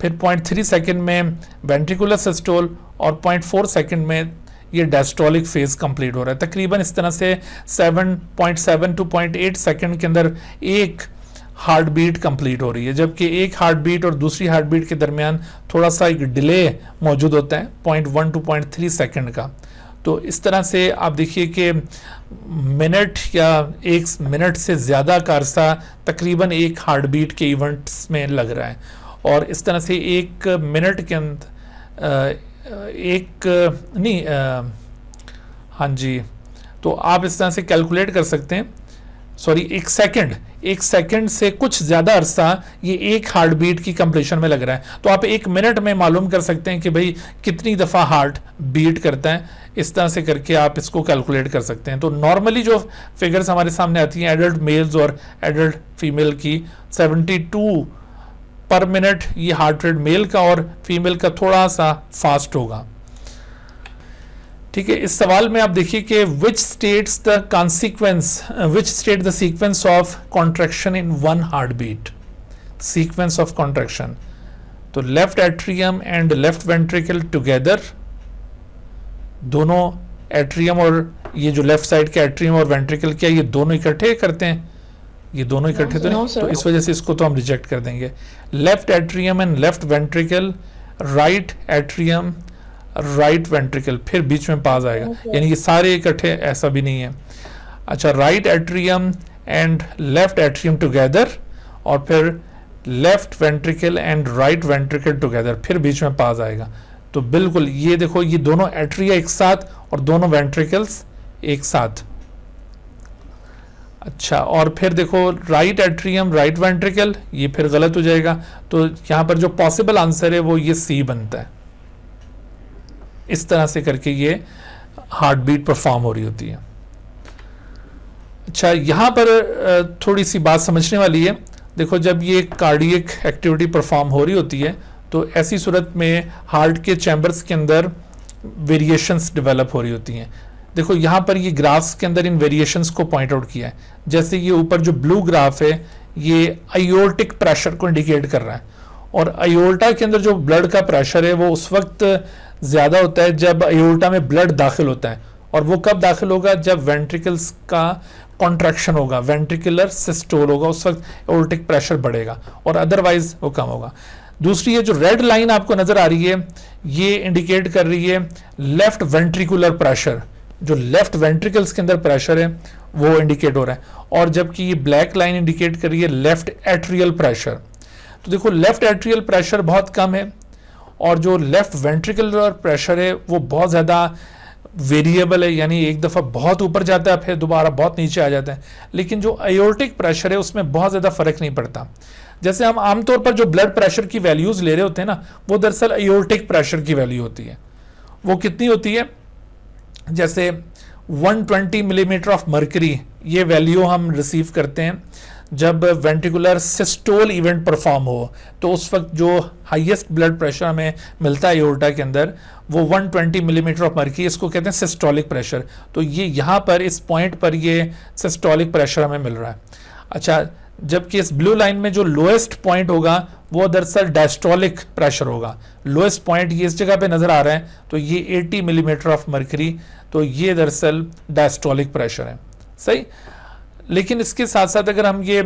फिर 0.3 सेकेंड में वेंट्रिकुलर सिस्टोल, और 0.4 सेकेंड में ये डायस्टोलिक फेज कंप्लीट हो रहा है। तकरीबन इस तरह से 7.7 to 0.8 सेकेंड के अंदर एक हार्ट बीट कंप्लीट हो रही है, जबकि एक हार्ट बीट और दूसरी हार्ट बीट के दरमियान थोड़ा सा एक डिले मौजूद होता है 0.1 to 0.3 सेकेंड का। तो इस तरह से आप देखिए कि मिनट या 1 मिनट से ज़्यादा का अरसा तकरीबन एक हार्ट बीट के इवेंट्स में लग रहा है, और इस तरह से 1 मिनट के अंदर हाँ जी, तो आप इस तरह से कैलकुलेट कर सकते हैं। सॉरी, 1 सेकंड से कुछ ज्यादा अरसा ये एक हार्ट बीट की कंप्लीशन में लग रहा है, तो आप 1 मिनट में मालूम कर सकते हैं कि भाई कितनी दफा हार्ट बीट करता है। इस तरह से करके आप इसको कैलकुलेट कर सकते हैं। तो नॉर्मली जो फिगर्स हमारे सामने आती हैं एडल्ट मेल्स और एडल्ट फीमेल की, 72 पर मिनट ये हार्ट रेट मेल का, और फीमेल का थोड़ा सा फास्ट होगा। ठीक है, इस सवाल में आप देखिए कि which state the sequence of contraction in one heart beat. Sequence of contraction, तो left atrium and left ventricle together, दोनों एट्रियम और ये जो लेफ्ट साइड के एट्रियम और वेंट्रिकल क्या ये दोनों इकट्ठे करते हैं? ये दोनों इकट्ठे तो नहीं, तो इस वजह से इसको तो हम रिजेक्ट कर देंगे। Left atrium and left ventricle right atrium, right ventricle, फिर बीच में पास आएगा, यानी ये सारे इकट्ठे ऐसा भी नहीं है। अच्छा, right atrium and left atrium together, और फिर left ventricle and right ventricle together, फिर बीच में पास आएगा। तो बिल्कुल ये देखो, ये दोनों एट्रिया एक साथ और दोनों वेंट्रिकल्स एक साथ। अच्छा, और फिर देखो राइट एट्रियम राइट वेंट्रिकल, ये फिर गलत हो जाएगा। तो यहां पर जो पॉसिबल आंसर है वो ये सी बनता है। इस तरह से करके ये हार्ट बीट परफॉर्म हो रही होती है। अच्छा, यहां पर थोड़ी सी बात समझने वाली है। देखो, जब ये कार्डियक एक्टिविटी परफॉर्म हो रही होती है तो ऐसी सूरत में हार्ट के चैम्बर्स के अंदर वेरिएशंस डेवलप हो रही होती हैं। देखो यहाँ पर ये ग्राफ्स के अंदर इन वेरिएशंस को पॉइंट आउट किया है। जैसे ये ऊपर जो ब्लू ग्राफ है ये अयोर्टिक प्रेशर को इंडिकेट कर रहा है, और अयोर्टा के अंदर जो ब्लड का प्रेशर है वो उस वक्त ज़्यादा होता है जब अयोर्टा में ब्लड दाखिल होता है। और वो कब दाखिल होगा? जब वेंट्रिकल्स का कॉन्ट्रैक्शन होगा, वेंट्रिकुलर सिस्टोल होगा, उस वक्त एओर्टिक प्रेशर बढ़ेगा, और अदरवाइज वो कम होगा। दूसरी ये जो रेड लाइन आपको नजर आ रही है ये इंडिकेट कर रही है लेफ्ट वेंट्रिकुलर प्रेशर, जो लेफ्ट वेंट्रिकल्स के अंदर प्रेशर है वो इंडिकेट हो रहा है, और जबकि ये ब्लैक लाइन इंडिकेट कर रही है लेफ्ट एट्रियल प्रेशर। तो देखो, लेफ्ट एट्रियल प्रेशर बहुत कम है, और जो लेफ्ट वेंट्रिकुलर प्रेशर है वो बहुत ज़्यादा वेरिएबल है, यानी एक दफ़ा बहुत ऊपर जाता है फिर दोबारा बहुत नीचे आ जाता है। लेकिन जो एओर्टिक प्रेशर है उसमें बहुत ज़्यादा फर्क नहीं पड़ता। जैसे हम आमतौर पर जो ब्लड प्रेशर की वैल्यूज़ ले रहे होते हैं ना, वो दरअसल एओर्टिक प्रेशर की वैल्यू होती है। वो कितनी होती है? जैसे 120 मिलीमीटर ऑफ मर्करी, ये वैल्यू हम रिसीव करते हैं जब वेंट्रिकुलर सिस्टोल इवेंट परफॉर्म हो, तो उस वक्त जो हाईएस्ट ब्लड प्रेशर हमें मिलता है एओर्टा के अंदर वो 120 मिलीमीटर ऑफ मर्करी, इसको कहते हैं सिस्टोलिक प्रेशर। तो ये यहाँ पर इस पॉइंट पर ये सिस्टोलिक प्रेशर हमें मिल रहा है। अच्छा, जबकि इस ब्लू लाइन में जो लोएस्ट पॉइंट होगा वो दरअसल डायस्टोलिक प्रेशर होगा। लोएस्ट पॉइंट ये इस जगह पे नजर आ रहा है, तो ये 80 मिलीमीटर ऑफ मर्करी, तो ये दरअसल डायस्टोलिक प्रेशर है। सही। लेकिन इसके साथ साथ अगर हम ये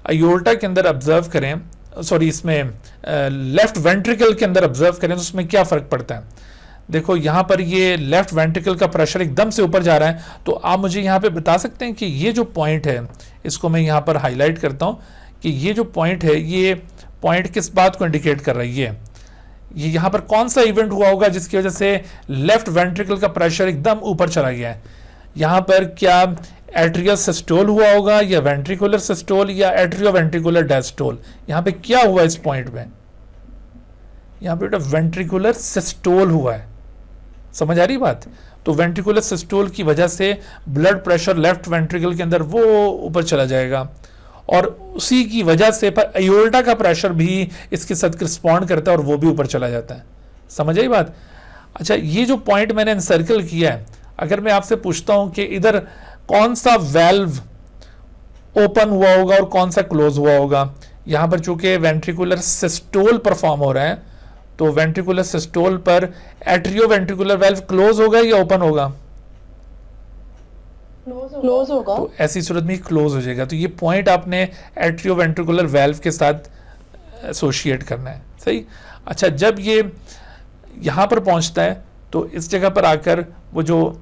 अयोर्टा के अंदर ऑब्जर्व करें, सॉरी इसमें लेफ्ट वेंट्रिकल के अंदर ऑब्जर्व करें, तो उसमें क्या फ़र्क पड़ता है? देखो, यहाँ पर ये लेफ्ट वेंट्रिकल का प्रेशर एकदम से ऊपर जा रहा है। तो आप मुझे यहाँ पे बता सकते हैं कि ये जो पॉइंट है, इसको मैं यहाँ पर हाईलाइट करता हूँ कि ये जो पॉइंट है, ये पॉइंट किस बात को इंडिकेट कर रही है? ये यहाँ पर कौन सा इवेंट हुआ होगा जिसकी वजह से लेफ्ट वेंट्रिकल का प्रेशर एकदम ऊपर चला गया है? यहाँ पर क्या एट्रियल सिस्टोल हुआ होगा, या वेंट्रिकुलर सिस्टोल, या एट्रियो वेंट्रिकुलर डायस्टोल? यहाँ पे क्या हुआ इस पॉइंट पे? यहाँ पे वेंट्रिकुलर सिस्टोल हुआ है। समझ आ रही बात? तो वेंट्रिकुलर सिस्टोल की वजह से ब्लड प्रेशर लेफ्ट वेंट्रिकल के अंदर वो ऊपर चला जाएगा, और उसी की वजह से एओर्टा का प्रेशर भी इसके साथ रिस्पॉन्ड करता है और वो भी ऊपर चला जाता है। समझ आई बात? अच्छा, ये जो पॉइंट मैंने एनसर्कल किया है, अगर मैं आपसे पूछता हूं कि इधर कौन सा वेल्व ओपन हुआ होगा और कौन सा क्लोज हुआ होगा, यहां पर चूंकि वेंट्रिकुलर सिस्टोल परफॉर्म हो रहा है, तो वेंट्रिकुलर सिस्टोल पर एट्रियो वेंट्रिकुलर वेल्व क्लोज होगा या ओपन होगा? क्लोज होगा। तो ऐसी सूरत में क्लोज हो जाएगा। तो ये पॉइंट आपने एट्रियो वेंट्रिकुलर वेल्व के साथ एसोशिएट करना है। सही। अच्छा, जब ये यहाँ पर पहुंचता है तो इस जगह पर आकर वो जो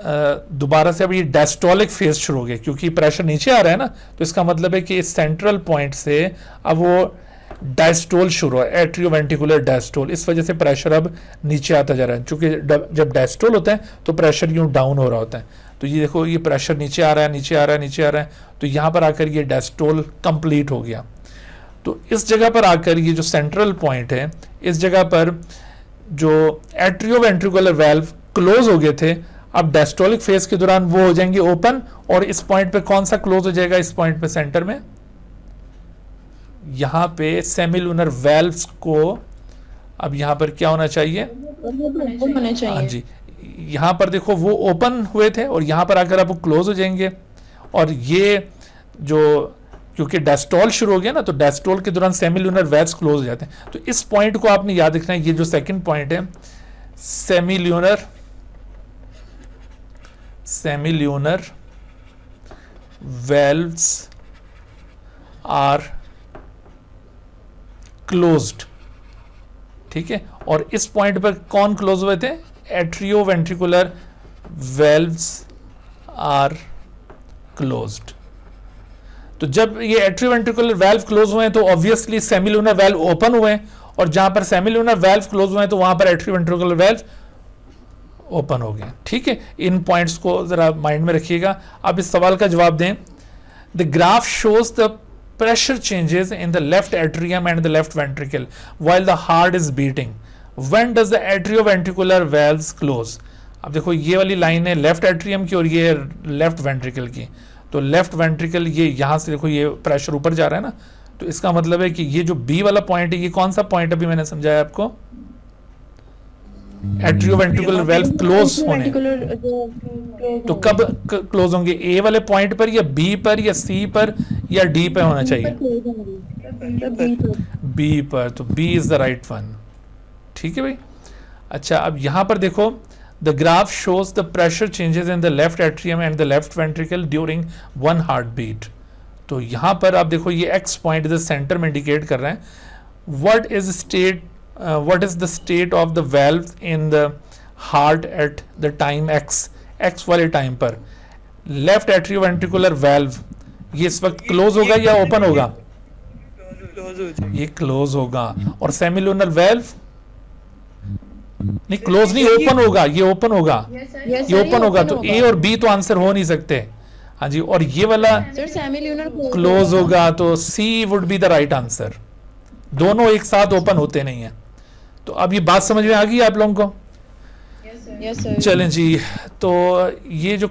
दोबारा से अब ये डायस्टोलिक फेज शुरू हो गया, क्योंकि प्रेशर नीचे आ रहा है ना, तो इसका मतलब है कि इस सेंट्रल पॉइंट से अब वो डायस्टोल शुरू है, एट्रियो वेंट्रिकुलर डायस्टोल। इस वजह से प्रेशर अब नीचे आता जा रहा है, क्योंकि जब डायस्टोल होता है तो प्रेशर यूं डाउन हो रहा होता है। तो ये देखो, ये प्रेशर नीचे आ रहा है, नीचे आ रहा है, नीचे आ रहा है, तो यहाँ पर आकर ये डायस्टोल कंप्लीट हो गया। तो इस जगह पर आकर ये जो सेंट्रल पॉइंट है, इस जगह पर जो एट्रियो वेंट्रिकुलर वेल्व क्लोज हो गए थे, अब डायस्टोलिक फेज के दौरान वो हो जाएंगे ओपन, और इस पॉइंट पे कौन सा क्लोज हो जाएगा? इस पॉइंट पे सेंटर में यहाँ पे सेमिलुनर वेल्व्स को अब यहाँ पर क्या होना चाहिए? होने चाहिए। हाँ जी, यहाँ पर देखो वो ओपन हुए थे और यहाँ पर आकर अब वो क्लोज हो जाएंगे, और ये जो क्योंकि डायस्टोल शुरू हो गया ना, तो डायस्टोल के दौरान सेमिलुनर वेल्व्स क्लोज हो जाते हैं। तो इस पॉइंट को आपने याद रखना है, ये जो सेकंड पॉइंट है, सेमिलुनर वेल्व्स आर क्लोज्ड। ठीक है, और इस पॉइंट पर कौन क्लोज हुए थे? Atrioventricular valves are closed. तो जब ये एट्रियोवेंट्रिकुलर वेल्व क्लोज हुए हैं तो ऑब्वियसली सेमिलूनर वेल्व ओपन हुए हैं, और जहां पर सेमिलूनर वेल्व क्लोज हुए हैं तो वहां पर एट्रियोवेंट्रिकुलर वेल्व ओपन हो गए। ठीक है, इन पॉइंट्स को जरा माइंड में रखिएगा। अब इस सवाल का जवाब दें। The graph shows the pressure changes in the left atrium and the left ventricle while the heart is beating. When does the atrioventricular valves close? अब देखो ये वाली लाइन है लेफ्ट एट्रियम की और ये लेफ्ट वेंट्रिकल की। तो लेफ्ट वेंट्रिकल ये यहाँ से देखो ये प्रेशर ऊपर जा रहा है ना, तो इसका मतलब है कि ये जो बी वाला पॉइंट है, ये कौन सा पॉइंट अभी मैंने समझाया आपको? एट्रियोवेंट्रिकुलर वेल्व क्लोज होने। तो कब क्लोज होंगे? ए वाले पॉइंट पर या बी पर या सी पर या डी पर होना चाहिए? बी पर। तो B is the right one. ठीक है भाई। अच्छा, अब यहां पर देखो, the graph shows the pressure changes in the left atrium and the left ventricle during one heart beat. तो यहां पर आप देखो ये एक्स पॉइंट इधर सेंटर में इंडिकेट कर रहे हैं। What is the state of the valve in the heart at the time x वाले टाइम पर? लेफ्ट एट्रियोवेंट्रिकुलर वेल्व ये इस वक्त क्लोज होगा या ओपन होगा? ये क्लोज होगा। और सेमिलूनर वेल्व नहीं, क्लोज नहीं, ओपन होगा। ये ओपन होगा, ये ओपन होगा। तो ए और बी तो आंसर हो नहीं सकते। हाँ जी, और ये वाला क्लोज होगा, तो C would be the right answer. दोनों एक साथ ओपन होते नहीं है। तो अब ये बात समझ में आ गई आप लोगों को? चलें जी, तो ये जो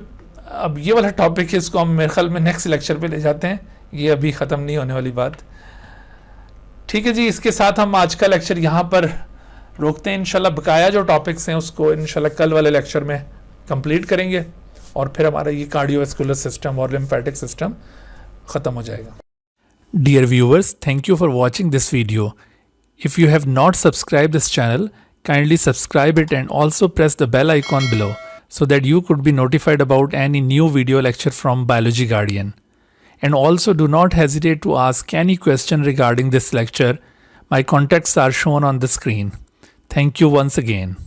अब ये वाला टॉपिक है इसको हम मेरे ख्याल में नेक्स्ट लेक्चर पे ले जाते हैं, ये अभी ख़त्म नहीं होने वाली बात। ठीक है जी, इसके साथ हम आज का लेक्चर यहाँ पर रोकते हैं। इंशाल्लाह बकाया जो टॉपिक्स हैं उसको इंशाल्लाह कल वाले लेक्चर में कंप्लीट करेंगे, और फिर हमारा ये कार्डियोवैस्कुलर सिस्टम और लिम्फेटिक सिस्टम ख़त्म हो जाएगा। Dear viewers, thank you for watching this video. If you have not subscribed this channel, kindly subscribe it and also press the bell icon below so that you could be notified about any new video lecture from Biology Guardian. And also do not hesitate to ask any question regarding this lecture. My contacts are shown on the screen. Thank you once again.